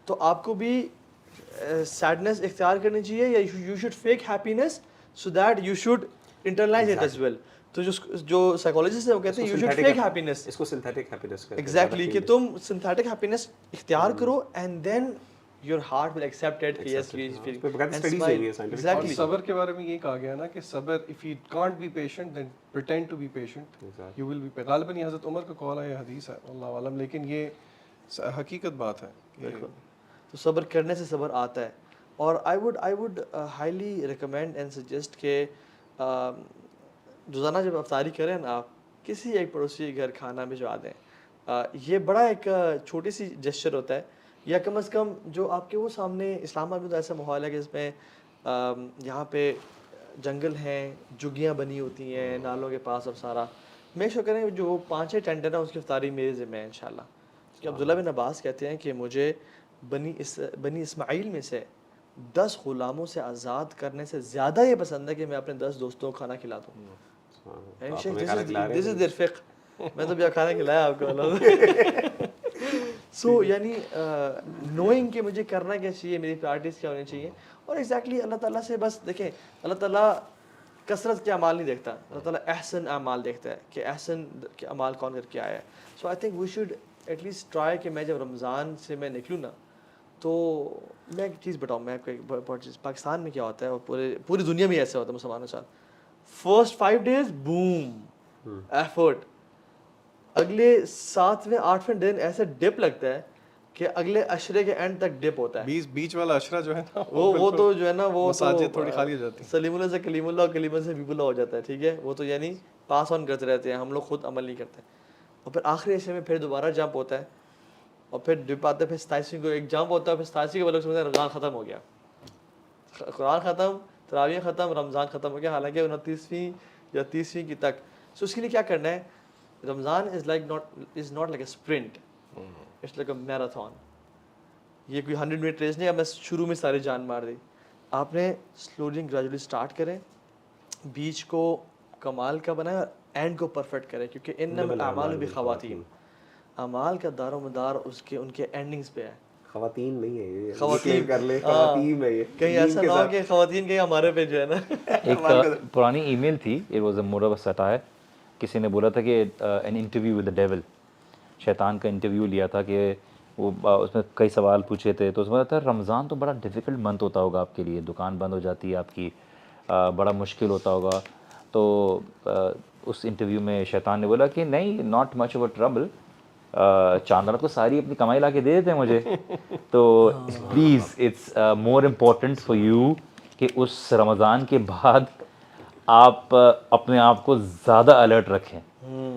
تو آپ کو بھی سیڈنس اختیار کرنی چاہیے, یا you should fake happiness so that you should internalize it as well. تو جو سائیکالوجسٹ ہے وہ کہتے ہیں you should fake happiness, اس کو synthetic happiness کہتے ہیں. exactly, کہ تم synthetic happiness اختیار کرو and then your heart will accept it کہ yes we feel. exactly. صبر کے بارے میں یہ کہا گیا نا کہ صبر, if you can't be patient then pretend to be patient, you will be. غالباً یہ حضرت عمر کا قول ہے, یہ حدیث ہے اللہ عالم, لیکن یہ حقیقت بات ہے. تو صبر کرنے سے صبر آتا ہے. اور I would highly recommend and suggest کہ روزانہ جب افطاری کریں نا آپ کسی ایک پڑوسی کے گھر کھانا بھجوا دیں. یہ بڑا ایک چھوٹی سی جسچر ہوتا ہے, یا کم از کم جو آپ کے وہ سامنے, اسلام آباد میں تو ایسا ماحول ہے کہ اس میں یہاں پہ جنگل ہیں, جھگیاں بنی ہوتی ہیں نالوں کے پاس, اب سارا میک شور کریں جو 5-6 ٹینٹ ہے نا اس کی افطاری میرے ذمہ ہے انشاءاللہ. کہ عبداللہ بن عباس کہتے ہیں کہ مجھے بنی اسماعیل میں سے 10 غلاموں سے آزاد کرنے سے زیادہ یہ پسند ہے کہ میں اپنے 10 دوستوں کو کھانا کھلا دوں. دس از دیئر فقہ. میں تو بیا کھانا کھلایا آپ کو. سو یعنی نوئنگ کہ مجھے کرنا کیا چاہیے, میری پرائرٹیز کیا ہونی چاہیے, اور ایگزیکٹلی اللہ تعالیٰ سے بس دیکھیں, اللہ تعالیٰ کثرت کے اعمال نہیں دیکھتا, اللہ تعالیٰ احسن اعمال دیکھتا ہے کہ احسن کے اعمال کون کر کے آیا ہے. So I think we should at least try کہ میں جب رمضان سے میں نکلوں نا, تو میں ایک چیز بتاؤں, میں آپ کو ایک بہت چیز, پاکستان میں کیا ہوتا ہے اور پوری دنیا میں ایسا ہوتا ہے مسلمانوں کے ساتھ, فرسٹ 5 days بوم ایفرٹ, اگلے 7ویں 8ویں دن ایسے ڈپ لگتا ہے کہ اگلے عشرے کے اینڈ تک ڈپ ہوتا ہے. بیچ والا عشرہ جو ہے نا وہ تو جو ہے نا وہ مساجد تھوڑی خالی ہو جاتی ہے, سلیم اللہ سے کلیم اللہ اور کلیم سے حبیب اللہ ہو جاتا ہے. ٹھیک ہے, وہ تو یعنی پاس آن کرتے رہتے ہیں, ہم لوگ خود عمل نہیں کرتے. اور پھر آخری عشرے میں پھر دوبارہ جمپ ہوتا ہے, اور پھر ڈپ آتے ہیں, پھر 27ویں کو ایک جمپ ہوتا ہے, پھر 27ویں کے بعد سمجھتے ہیں رمضان ختم ہو گیا, قرآن ختم, تراویح ختم, رمضان ختم ہو گیا, حالانکہ 29ویں یا 30ویں کی تک. سو اس کے لیے کیا کرنا ہے, رمضان is not like a sprint, it's like a marathon. یہ کوئی 100 منٹ ریس نہیں ہے, میں شروع میں ساری جان مار دی. آپ نے سلولی گریجولی اسٹارٹ کریں, بیچ کو کمال کا بنائیں اور اینڈ کو پرفیکٹ کریں, کیونکہ انما الاعمال بخواتیم, اعمال کا دار و مدار ان کے اینڈنگز پہ ہے. خواتین نہیں ہے یہ, خواتین کر لے, خواتین ہے یہ, کہیں ایسا نہ ہو کہ خواتین کہیں ہمارے پہ جو ہے نا. ایک پرانی ای میل تھی, it was a more of satire. کسی نے بولا تھا کہ an interview with the devil, شیطان کا انٹرویو لیا تھا کہ وہ اس میں کئی سوال پوچھے تھے. تو اس میں بولا تھا رمضان تو بڑا ڈیفیکلٹ منتھ ہوتا ہوگا آپ کے لیے, دکان بند ہو جاتی ہے آپ کی, بڑا مشکل ہوتا ہوگا. تو اس انٹرویو میں شیطان نے بولا کہ نہیں, not much of a trouble, چاند رات کو ساری اپنی کمائی لا کے دے دیتے ہیں مجھے. تو please it's more important for you کہ اس رمضان کے بعد آپ اپنے آپ کو زیادہ الرٹ رکھیں.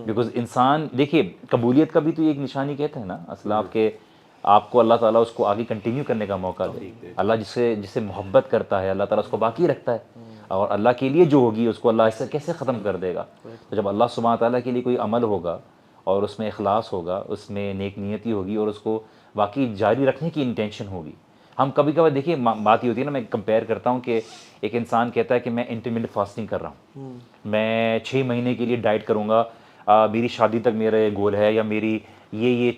بیکاز انسان دیکھیے قبولیت کا بھی تو ایک نشانی کہتے ہیں نا اصل آپ کو اللہ تعالیٰ اس کو آگے کنٹینیو کرنے کا موقع دے. اللہ جسے محبت کرتا ہے اللہ تعالیٰ اس کو باقی رکھتا ہے, اور اللہ کے لیے جو ہوگی اس کو اللہ اس سے کیسے ختم کر دے گا. تو جب اللہ سبحانہ تعالیٰ کے لیے کوئی عمل ہوگا اور اس میں اخلاص ہوگا, اس میں نیک نیتی ہوگی, اور اس کو واقعی جاری رکھنے کی انٹینشن ہوگی. ہم کبھی کبھار دیکھیے بات یہ ہوتی ہے نا, میں کمپیئر کرتا ہوں کہ ایک انسان کہتا ہے کہ میں انٹرمیڈیٹ فاسٹنگ کر رہا ہوں, میں 6 مہینے کے لیے ڈائٹ کروں گا, میری شادی تک میرا یہ گول ہے, یا میری یہ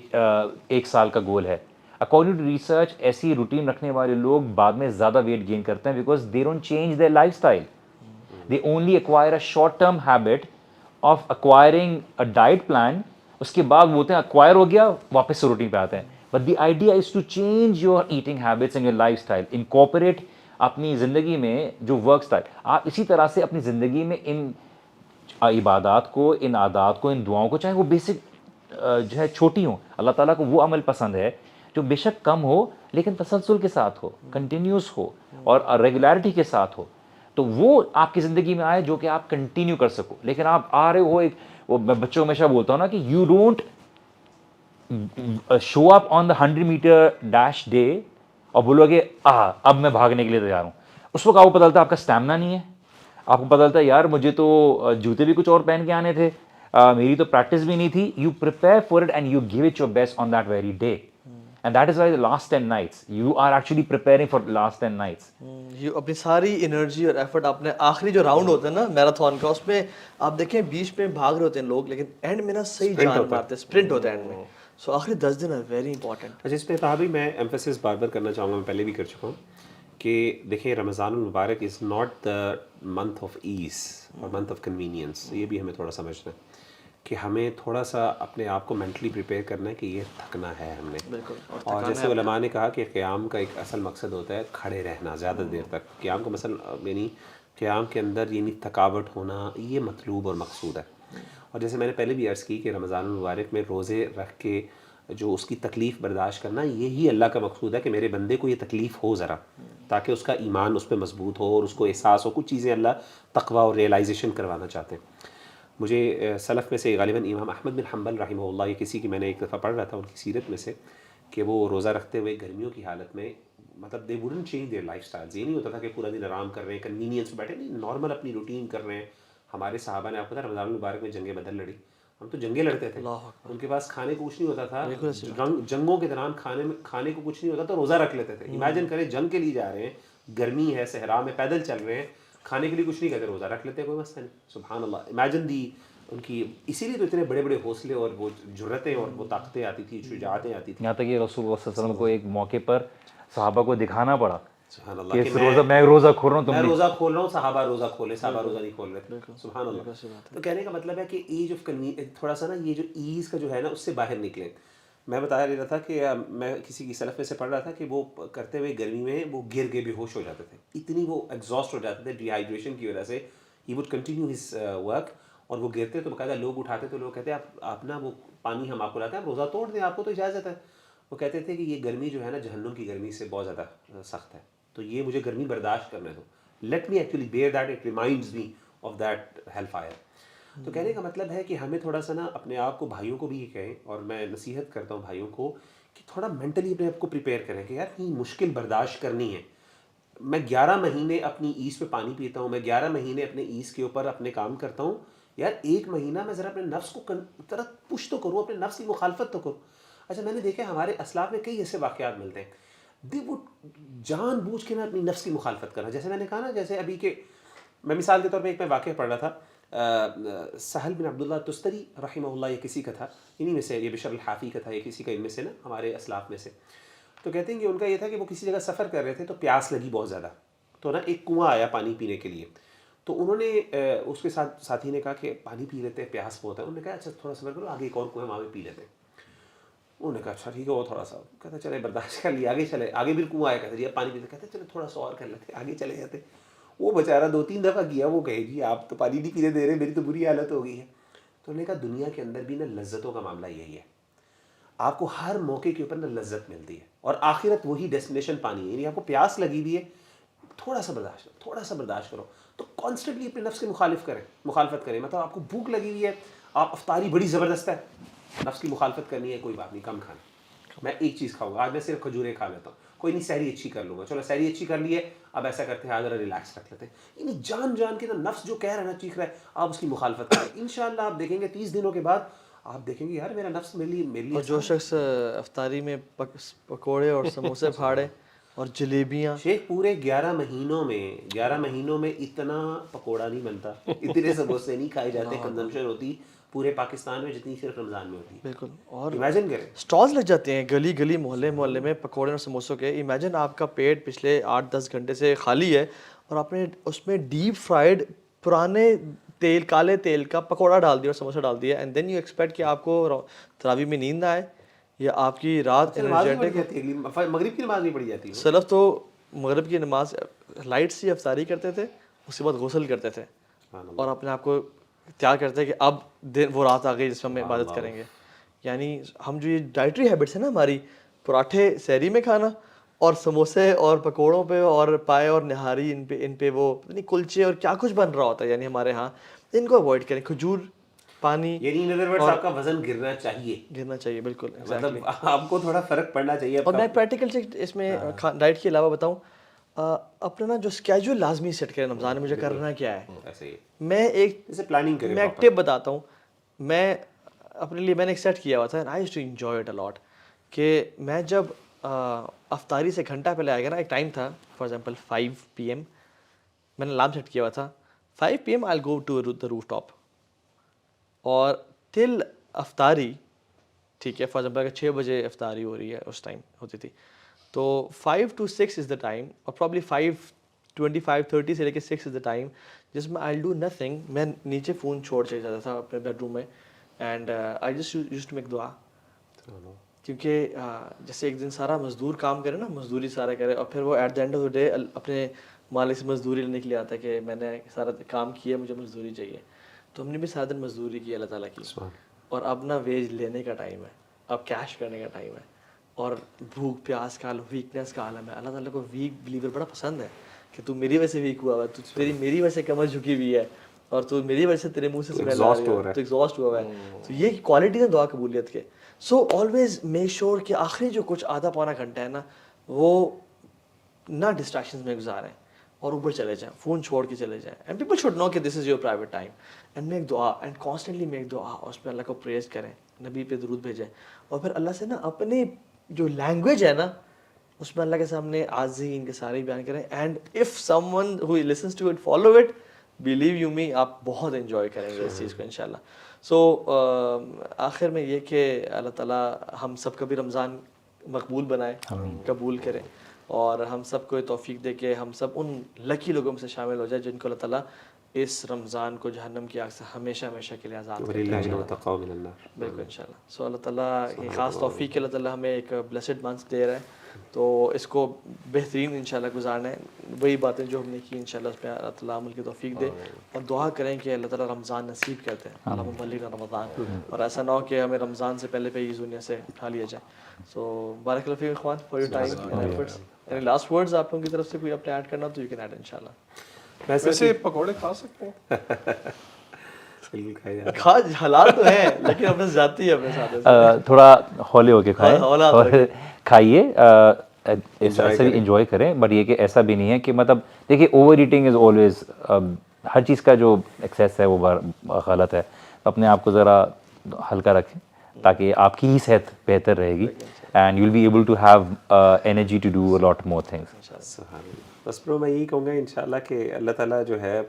1 سال کا گول ہے. اکارڈنگ ٹو ریسرچ ایسی روٹین رکھنے والے لوگ بعد میں زیادہ ویٹ گین کرتے ہیں, because they don't change their lifestyle. They only acquire a short term habit of acquiring a diet plan. اس کے بعد وہ ہوتے ہیں ایکوائر ہو گیا, واپس سے روٹین پہ آتے ہیں. But the idea is to change your eating habits and your lifestyle, incorporate اپنی زندگی میں جو ورک اسٹائل. آپ اسی طرح سے اپنی زندگی میں ان عبادات کو, ان عادات کو, ان دعاؤں کو, چاہے وہ بیسک جو ہے چھوٹی ہوں, اللہ تعالیٰ کو وہ عمل پسند ہے جو بے شک کم ہو لیکن تسلسل کے ساتھ ہو, کنٹینیوس ہو, اور ریگولیرٹی کے ساتھ ہو, تو وہ آپ کی زندگی میں آئے جو کہ آپ کنٹینیو کر سکو. لیکن آپ آ رہے ہو ایک, وہ میں بچوں کو ہمیشہ بولتا ہوں نا کہ you don't show up on the 100 metre dash day اور بولو کہ اب میں بھاگنے کے لیے تیار ہوں. اس وقت آپ کو پتہ چلتا ہے آپ کا اسٹیمنا نہیں ہے, آپ کو پتہ چلتا ہے یار مجھے تو جوتے بھی کچھ اور پہن کے آنے تھے, میری تو پریکٹس بھی نہیں تھی. You prepare for it and you give it your best on that very day, and that is why the last 10 nights you are actually preparing for the last 10 nights. یہ اپنی ساری انرجی اور effort اپنے آخری جو round ہوتا ہے نا میراتھن کا, اس میں آپ دیکھیں بیچ میں بھاگ رہے ہوتے ہیں لوگ, لیکن اینڈ میں نا صحیح جان مارتے ہیں, اسپرنٹ ہوتا ہے اینڈ میں. سو آخری 10 دن ویری امپورٹنٹ. اچھا, اس پہ کہا بھی میں ایمفیسس بار بار کرنا چاہوں گا, میں پہلے بھی کر چکا ہوں کہ دیکھیں رمضان المبارک is not the month of as اور منتھ آف کنوینئنس. یہ بھی ہمیں تھوڑا سمجھنا ہے کہ ہمیں تھوڑا سا اپنے آپ کو مینٹلی پریپیئر کرنا ہے کہ یہ تھکنا ہے ہم نے. بالکل. اور جیسے علماء نے کہا کہ قیام کا ایک اصل مقصد ہوتا ہے کھڑے رہنا زیادہ دیر تک. قیام کا مثلا یعنی قیام کے اندر یعنی تھکاوٹ ہونا, یہ مطلوب اور مقصود ہے. اور جیسے میں نے پہلے بھی عرض کی کہ رمضان المبارک میں روزے رکھ کے جو اس کی تکلیف برداشت کرنا, یہی اللہ کا مقصود ہے کہ میرے بندے کو یہ تکلیف ہو ذرا, تاکہ اس کا ایمان اس پہ مضبوط ہو اور اس کو احساس ہو. کچھ چیزیں اللہ تقویٰ اور ریئلائزیشن کروانا چاہتے ہیں. مجھے سلف میں سے غالباً امام احمد بن حنبل رحمہ اللہ, یہ کسی کی میں نے ایک دفعہ پڑھ رہا تھا ان کی سیرت میں سے, کہ وہ روزہ رکھتے ہوئے گرمیوں کی حالت میں, مطلب they wouldn't change their lifestyles. یہ نہیں ہوتا تھا کہ پورا دن آرام کر رہے ہیں, کنوینئنس پہ بیٹھے, نہیں, نارمل اپنی روٹین کر رہے ہیں. ہمارے صحابہ نے, آپ کو پتہ ہے رمضان المبارک میں جنگ بدر لڑی, ہم تو جنگیں لڑتے تھے, ان کے پاس کھانے کو کچھ نہیں ہوتا تھا. جنگوں کے دوران کھانے کو کچھ نہیں ہوتا تو روزہ رکھ لیتے تھے. امیجن کریں جنگ کے لیے جا رہے ہیں, گرمی ہے, صحرا میں پیدل چل رہے ہیں, کھانے کے لیے کچھ نہیں کہتے, روزہ رکھ لیتے ہیں, کوئی مسئلہ نہیں. سبحان اللہ, امیجن دی ان کی. اسی لیے تو اتنے بڑے بڑے حوصلے اور وہ جرتیں اور وہ طاقتیں آتی تھی, شجاعتیں آتی تھیں. یہاں تک کہ رسول اللہ صلی اللہ علیہ وسلم کو ایک موقع پر صحابہ کو دکھانا پڑا سبحان اللہ کہ میں روزہ کھول رہا ہوں, میں روزہ کھول رہا ہوں, صحابہ روزہ کھولے, صحابہ روزہ نہیں کھول رہے تھے. سبحان اللہ. تو کہنے کا مطلب ہے کہ ایج آف تھوڑا سا نا یہ جو ایز کا جو ہے نا اس سے باہر نکلیں. میں بتا رہا تھا کہ میں کسی کی سلف میں سے پڑھ رہا تھا کہ وہ کرتے ہوئے گرمی میں وہ گر کے بے ہوش ہو جاتے تھے, اتنی وہ ایگزاسٹ ہو جاتے تھے ڈی ہائیڈریشن کی وجہ سے. He would continue his work, اور وہ گرتے تو باقاعدہ لوگ اٹھاتے تو لوگ کہتے ہیں آپ نا وہ پانی ہم آپ کو لاتے ہیں, آپ روزہ توڑ دیں, آپ کو تو اجازت ہے. وہ کہتے تھے کہ یہ گرمی جو ہے نا جہنم کی گرمی سے بہت زیادہ سخت ہے, تو یہ مجھے گرمی برداشت کرنے دو, let me actually bear that, it reminds me of that hell fire. تو کہنے کا مطلب ہے کہ ہمیں تھوڑا سا نا اپنے آپ کو, بھائیوں کو بھی یہ کہیں, اور میں نصیحت کرتا ہوں بھائیوں کو کہ تھوڑا مینٹلی اپنے آپ کو پریپیئر کریں کہ یار یہ مشکل برداشت کرنی ہے. میں 11 مہینے اپنی ایز پہ پانی پیتا ہوں, میں 11 مہینے اپنے ایز کے اوپر اپنے کام کرتا ہوں, یار 1 مہینہ میں ذرا اپنے نفس کو ذرا پش تو کروں, اپنے نفس کی مخالفت تو کروں. اچھا, میں نے دیکھا ہمارے اسلاف میں کئی ایسے واقعات ملتے ہیں, دی وہ جان بوجھ کے میں اپنی نفس کی مخالفت کرنا. جیسے میں نے کہا نا, جیسے ابھی کہ میں مثال کے طور پہ ایک میں واقعہ پڑھ رہا تھا, سہل بن عبداللہ تستری رحمہ اللہ, یہ کسی کا تھا, انہی میں سے, یہ بشر الحافی کا تھا, یہ کسی کا ان میں سے نا ہمارے اسلاف میں سے. تو کہتے ہیں کہ ان کا یہ تھا کہ وہ کسی جگہ سفر کر رہے تھے تو پیاس لگی بہت زیادہ, تو نا ایک کنواں آیا پانی پینے کے لیے. تو انہوں نے اس کے ساتھی نے کہا کہ پانی پی لیتے ہیں, پیاس بہت ہے. انہوں نے کہا اچھا تھوڑا سفر کرو, آگے ایک اور کنواں, وہاں پہ پی لیتے ہیں. انہوں نے کہا اچھا ٹھیک ہے, وہ تھوڑا سا, کہتے چلے برداشت کر لیا, آگے چلے, آگے بھی کنواں آیا, کہتے جی پانی پیتے, کہتے چلے تھوڑا سا اور کر لیتے, آگے چلے جاتے. وہ بیچارہ 2-3 دفعہ کیا, وہ کہے جی آپ تو پانی نہیں پینے دے رہے, میری تو بری حالت ہو گئی ہے. تو انہوں نے کہا دنیا کے اندر بھی نا لذتوں کا معاملہ یہی ہے, آپ کو ہر موقع کے اوپر نا لذت ملتی ہے, اور آخرت وہی ڈیسٹینیشن پانی ہے. یعنی آپ کو پیاس لگی ہوئی ہے, تھوڑا سا برداشت کرو. تو کانسٹنٹلی اپنے نفس کی مخالفت کریں. مطلب آپ کو بھوک لگی ہوئی ہے, آپ افطاری بڑی زبردست ہے, نفس کی مخالفت کرنی ہے, کوئی بات نہیں, کم کھانا, میں ایک چیز کھاؤں گا آج, میں صرف کھجوریں کھا لیتا ہوں, کوئی نہیں, سحری اچھی کر لوں گا, چلو سحری اچھی کر لی ہے, اب ایسا کرتے ہیں ذرا ریلیکس رکھ لیتے ہیں. یعنی جان کے نا نفس جو کہہ رہا ہے نا, چیخ رہا ہے, آپ اس کی مخالفت کریں. انشاءاللہ آپ دیکھیں گے 30 دنوں کے بعد آپ دیکھیں گے یار میرا نفس میرے لیے اور جو شخص افطاری میں پکوڑے اور سموسے پھاڑے اور جلیبیاں، شیخ پورے 11 مہینوں میں اتنا پکوڑا نہیں بنتا، اتنے سموسے نہیں کھائے جاتے، کنزمپشن ہوتی پورے پاکستان میں جتنی صرف رمضان میں ہوتی ہے. بالکل. اور امیجن کریں اسٹالز لگ جاتے ہیں گلی گلی محلے محلے میں پکوڑے اور سموسوں کے. امیجن آپ کا پیٹ پچھلے 8-10 گھنٹے سے خالی ہے اور آپ نے اس میں ڈیپ فرائیڈ پرانے تیل، کالے تیل کا پکوڑا ڈال دیا اور سموسہ ڈال دیا، اینڈ دین یو ایکسپیکٹ کہ آپ کو تراویح میں نیند نہ آئے یا آپ کی رات انرجیٹک. مغرب کی نماز نہیں پڑھی جاتی. سلف تو مغرب کی نماز لائٹ سی افطاری کرتے تھے، اس کے بعد غسل کرتے تھے اور اپنے آپ کو تیار کرتے ہیں کہ اب دن وہ رات آ گئی جس میں ہم عبادت کریں گے. یعنی ہم جو یہ ڈائٹری ہیبٹس ہیں نا ہماری، پراٹھے سحری میں کھانا اور سموسے اور پکوڑوں پہ اور پائے اور نہاری، ان پہ وہ کلچے اور کیا کچھ بن رہا ہوتا ہے یعنی ہمارے ہاں، ان کو اوائڈ کریں. کھجور، پانی، یعنی ان ادر ورڈز آپ کا وزن گرنا چاہیے. بالکل. مطلب آپ کو تھوڑا فرق پڑنا چاہیے. اور میں پریکٹیکل سے اس میں ڈائٹ کے علاوہ بتاؤں، اپنا نا جو اسکیجول لازمی سیٹ کریں رمضان میں مجھے کرنا کیا ہے. میں ایک پلاننگ کریں. میں ایک ٹپ بتاتا ہوں. میں اپنے لیے میں نے ایک سیٹ کیا ہوا تھا، I used to enjoy it a lot, کہ میں جب افطاری سے گھنٹہ پہلے آئے گا نا، ایک ٹائم تھا فار ایگزامپل 5 PM، میں نے الارم سیٹ کیا ہوا تھا 5 PM I go to the rooftop, اور ٹل افطاری، ٹھیک ہے، فار ایگزامپل اگر 6 بجے افطاری ہو رہی ہے، اس ٹائم ہوتی تھی، تو 5 to 6 از دا ٹائم، اور پرابلی 5:25-30 سے لے کے 6 از دا ٹائم جس میں آئی ڈو نتھنگ. میں نیچے فون چھوڑ چلے جاتا تھا اپنے بیڈ روم میں، and I just used to make دعا. کیونکہ جیسے ایک دن سارا مزدور کام کرے نا، مزدوری سارا کرے، اور پھر وہ at the end of the day اپنے مالک سے مزدوری لینے کے لیے آتا ہے کہ میں نے سارا کام کیا، مجھے مزدوری چاہیے. تو ہم نے بھی سارا دن مزدوری کی اللہ تعالیٰ کی، اور اب نا ویج لینے کا ٹائم ہے، اب کیش کرنے کا ٹائم ہے، اور بھوک پیاس کا عالم، ویکنیس کا عالم ہے. اللہ تعالیٰ کو ویک بلیور بڑا پسند ہے کہ تو میری وجہ سے ویک ہوا ہے، تو میری وجہ سے کمر جھکی ہوئی ہے، اور تو میری وجہ سے تیرے منہ سے اسمیل آ رہی ہے، تو ایگزاسٹ ہوا ہے. تو یہ کوالٹیز ہیں دعا قبولیت کے. سو آلویز میک شیور کہ آخری جو کچھ آدھا پونا گھنٹہ ہے نا، وہ نہ ڈسٹریکشنز میں گزاریں اور اوپر چلے جائیں، فون چھوڑ کے چلے جائیں. اینڈ پیپل شوڈ نو کہ this is your private time, and make دعا، اینڈ کانسٹنٹلی میک دعا، اور اس پہ اللہ کو پریز کریں، نبی پہ درود بھیجیں، اور پھر اللہ سے نا اپنی جو لینگویج ہے نا اس میں اللہ کے سامنے عاجزی ان کے سارے بیان کریں. And if someone who listens to it follow it, believe you me, آپ بہت انجوائے کریں گے اس چیز کو انشاءاللہ. سو آخر میں یہ کہ اللہ تعالیٰ ہم سب کا بھی رمضان مقبول بنائے، قبول کرے، اور ہم سب کو توفیق دے کہ ہم سب ان لکی لوگوں میں سے شامل ہو جائے جن کو اللہ تعالیٰ اس رمضان کو جہنم کی آگ سے ہمیشہ ہمیشہ کے لیے آزاد کرے. بالکل انشاءاللہ. سو اللہ تعالیٰ یہ خاص توفیق کہ اللہ تعالیٰ ہمیں ایک بلیسڈ منتھ دے رہا ہے، تو اس کو بہترین انشاءاللہ گزارنا ہے. وہی باتیں جو ہم نے کی انشاءاللہ اس پہ اللہ تعالیٰ عمل کی توفیق دے، اور دعا کریں کہ اللہ تعالیٰ رمضان نصیب کرتے ہیں، اللہم بلغنا رمضان، اور ایسا نہ ہو کہ ہمیں رمضان سے پہلے اس دنیا سے اٹھا لیا جائے. سو بارک اللہ فیکم اخوان for your time and efforts. Any last words آپ لوگوں کی طرف سے کوئی اپنے ایڈ کرنا تو یو کین ایڈ انشاءاللہ. ویسے پکوڑے کھا سکتے ہیں، کھا حلال تو ہیں لیکن اپنے ذاتی ہے، اپنے ساتھ تھوڑا ہولے ہو کے کھائیں، کھائیے، ایسا بھی انجوائے کریں، بٹ یہ کہ ایسا بھی نہیں ہے کہ مطلب دیکھیے اوور ایٹنگ از آلویز، ہر چیز کا جو ایکسیس ہے وہ غلط ہے. اپنے آپ کو ذرا ہلکا رکھیں تاکہ آپ کی ہی صحت بہتر رہے گی، and you will be able to have energy to do a lot more things. بس برو میں یہی کہوں گا انشاءاللہ کہ اللہ تعالیٰ جو ہے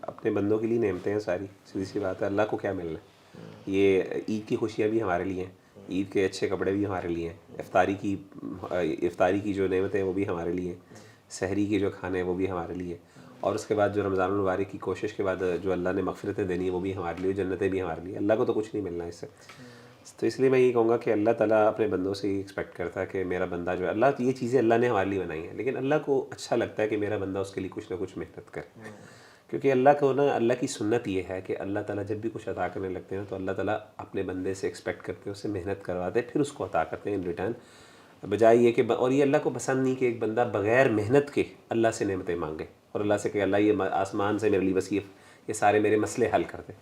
اپنے بندوں کے لیے نعمتیں ہیں ساری، سیدھی سی بات ہے. اللہ کو کیا ملنا ہے؟ یہ عید کی خوشیاں بھی ہمارے لیے ہیں، عید کے اچھے کپڑے بھی ہمارے لیے ہیں، افطاری کی جو نعمتیں ہیں وہ بھی ہمارے لیے ہیں، سحری کے جو کھانے ہیں وہ بھی ہمارے لیے، اور اس کے بعد جو رمضان المبارک کی کوشش کے بعد جو اللہ نے مغفرتیں دینی ہیں وہ بھی ہمارے لیے، جنتیں بھی ہمارے لیے. اللہ کو تو کچھ نہیں ملنا اس سے. تو اس لیے میں یہی کہوں گا کہ اللہ تعالیٰ اپنے بندوں سے یہ ایکسپیکٹ کرتا ہے کہ میرا بندہ جو ہے، اللہ یہ چیزیں اللہ نے ہمارے لیے بنائی ہیں، لیکن اللہ کو اچھا لگتا ہے کہ میرا بندہ اس کے لیے کچھ نہ کچھ محنت کرے. کیونکہ اللہ کو نا، اللہ کی سنت یہ ہے کہ اللہ تعالیٰ جب بھی کچھ عطا کرنے لگتے ہیں تو اللہ تعالیٰ اپنے بندے سے ایکسپیکٹ کرتے ہیں، اس سے محنت کرواتے ہیں، پھر اس کو عطا کرتے ہیں ان ریٹرن، بجائے یہ کہ، اور یہ اللہ کو پسند نہیں کہ ایک بندہ بغیر محنت کے اللہ سے نعمتیں مانگے اور اللہ سے کہ اللہ یہ آسمان سے میرے لیے بس یہ سارے میرے مسئلے حل کر دے.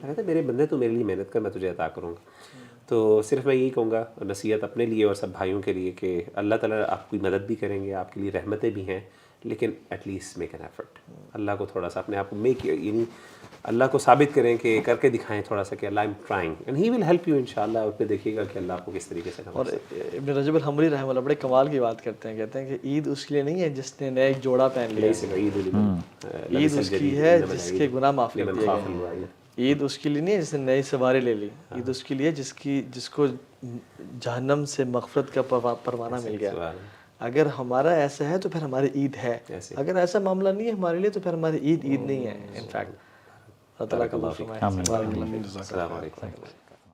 کہتے ہیں میرے بندے تو میرے لیے محنت کر، میں تجھے عطا کروں گا. تو صرف میں یہی کہوں گا نصیحت اپنے لیے اور سب بھائیوں کے لیے کہ اللہ تعالیٰ آپ کی مدد بھی کریں گے, آپ کے لیے رحمتیں بھی ہیں, لیکن at least make an effort. اللہ کو تھوڑا سا اپنے آپ کو یعنی اللہ کو ثابت کریں کہ کر کے دکھائیں تھوڑا سا کہ اللہ am trying and he will help you انشاءاللہ. اور پھر دیکھیے گا کہ اللہ آپ کو کس طریقے سے اور ابن رجب الحنبلی رحمہ اللہ بڑے کمال کی بات کرتے ہیں, کہتے ہیں کہ عید اس کے لیے نہیں ہے جس نے نیا ایک جوڑا پہن لیا, عید اس کی ہے جس کے گناہ معاف کر دیے گئے. عید اس کے لیے نہیں ہے جس نے نئی سواری لے لی, عید اس کے لیے جس کو جہنم سے مغفرت کا پروانہ مل گیا. اگر ہمارا ایسا ہے تو پھر ہماری عید ہے, اگر ایسا معاملہ نہیں ہے ہمارے لیے تو پھر ہماری عید نہیں ہے. انفیکٹ اللہ تعالیٰ کا معاف فرمائے. السلام علیکم.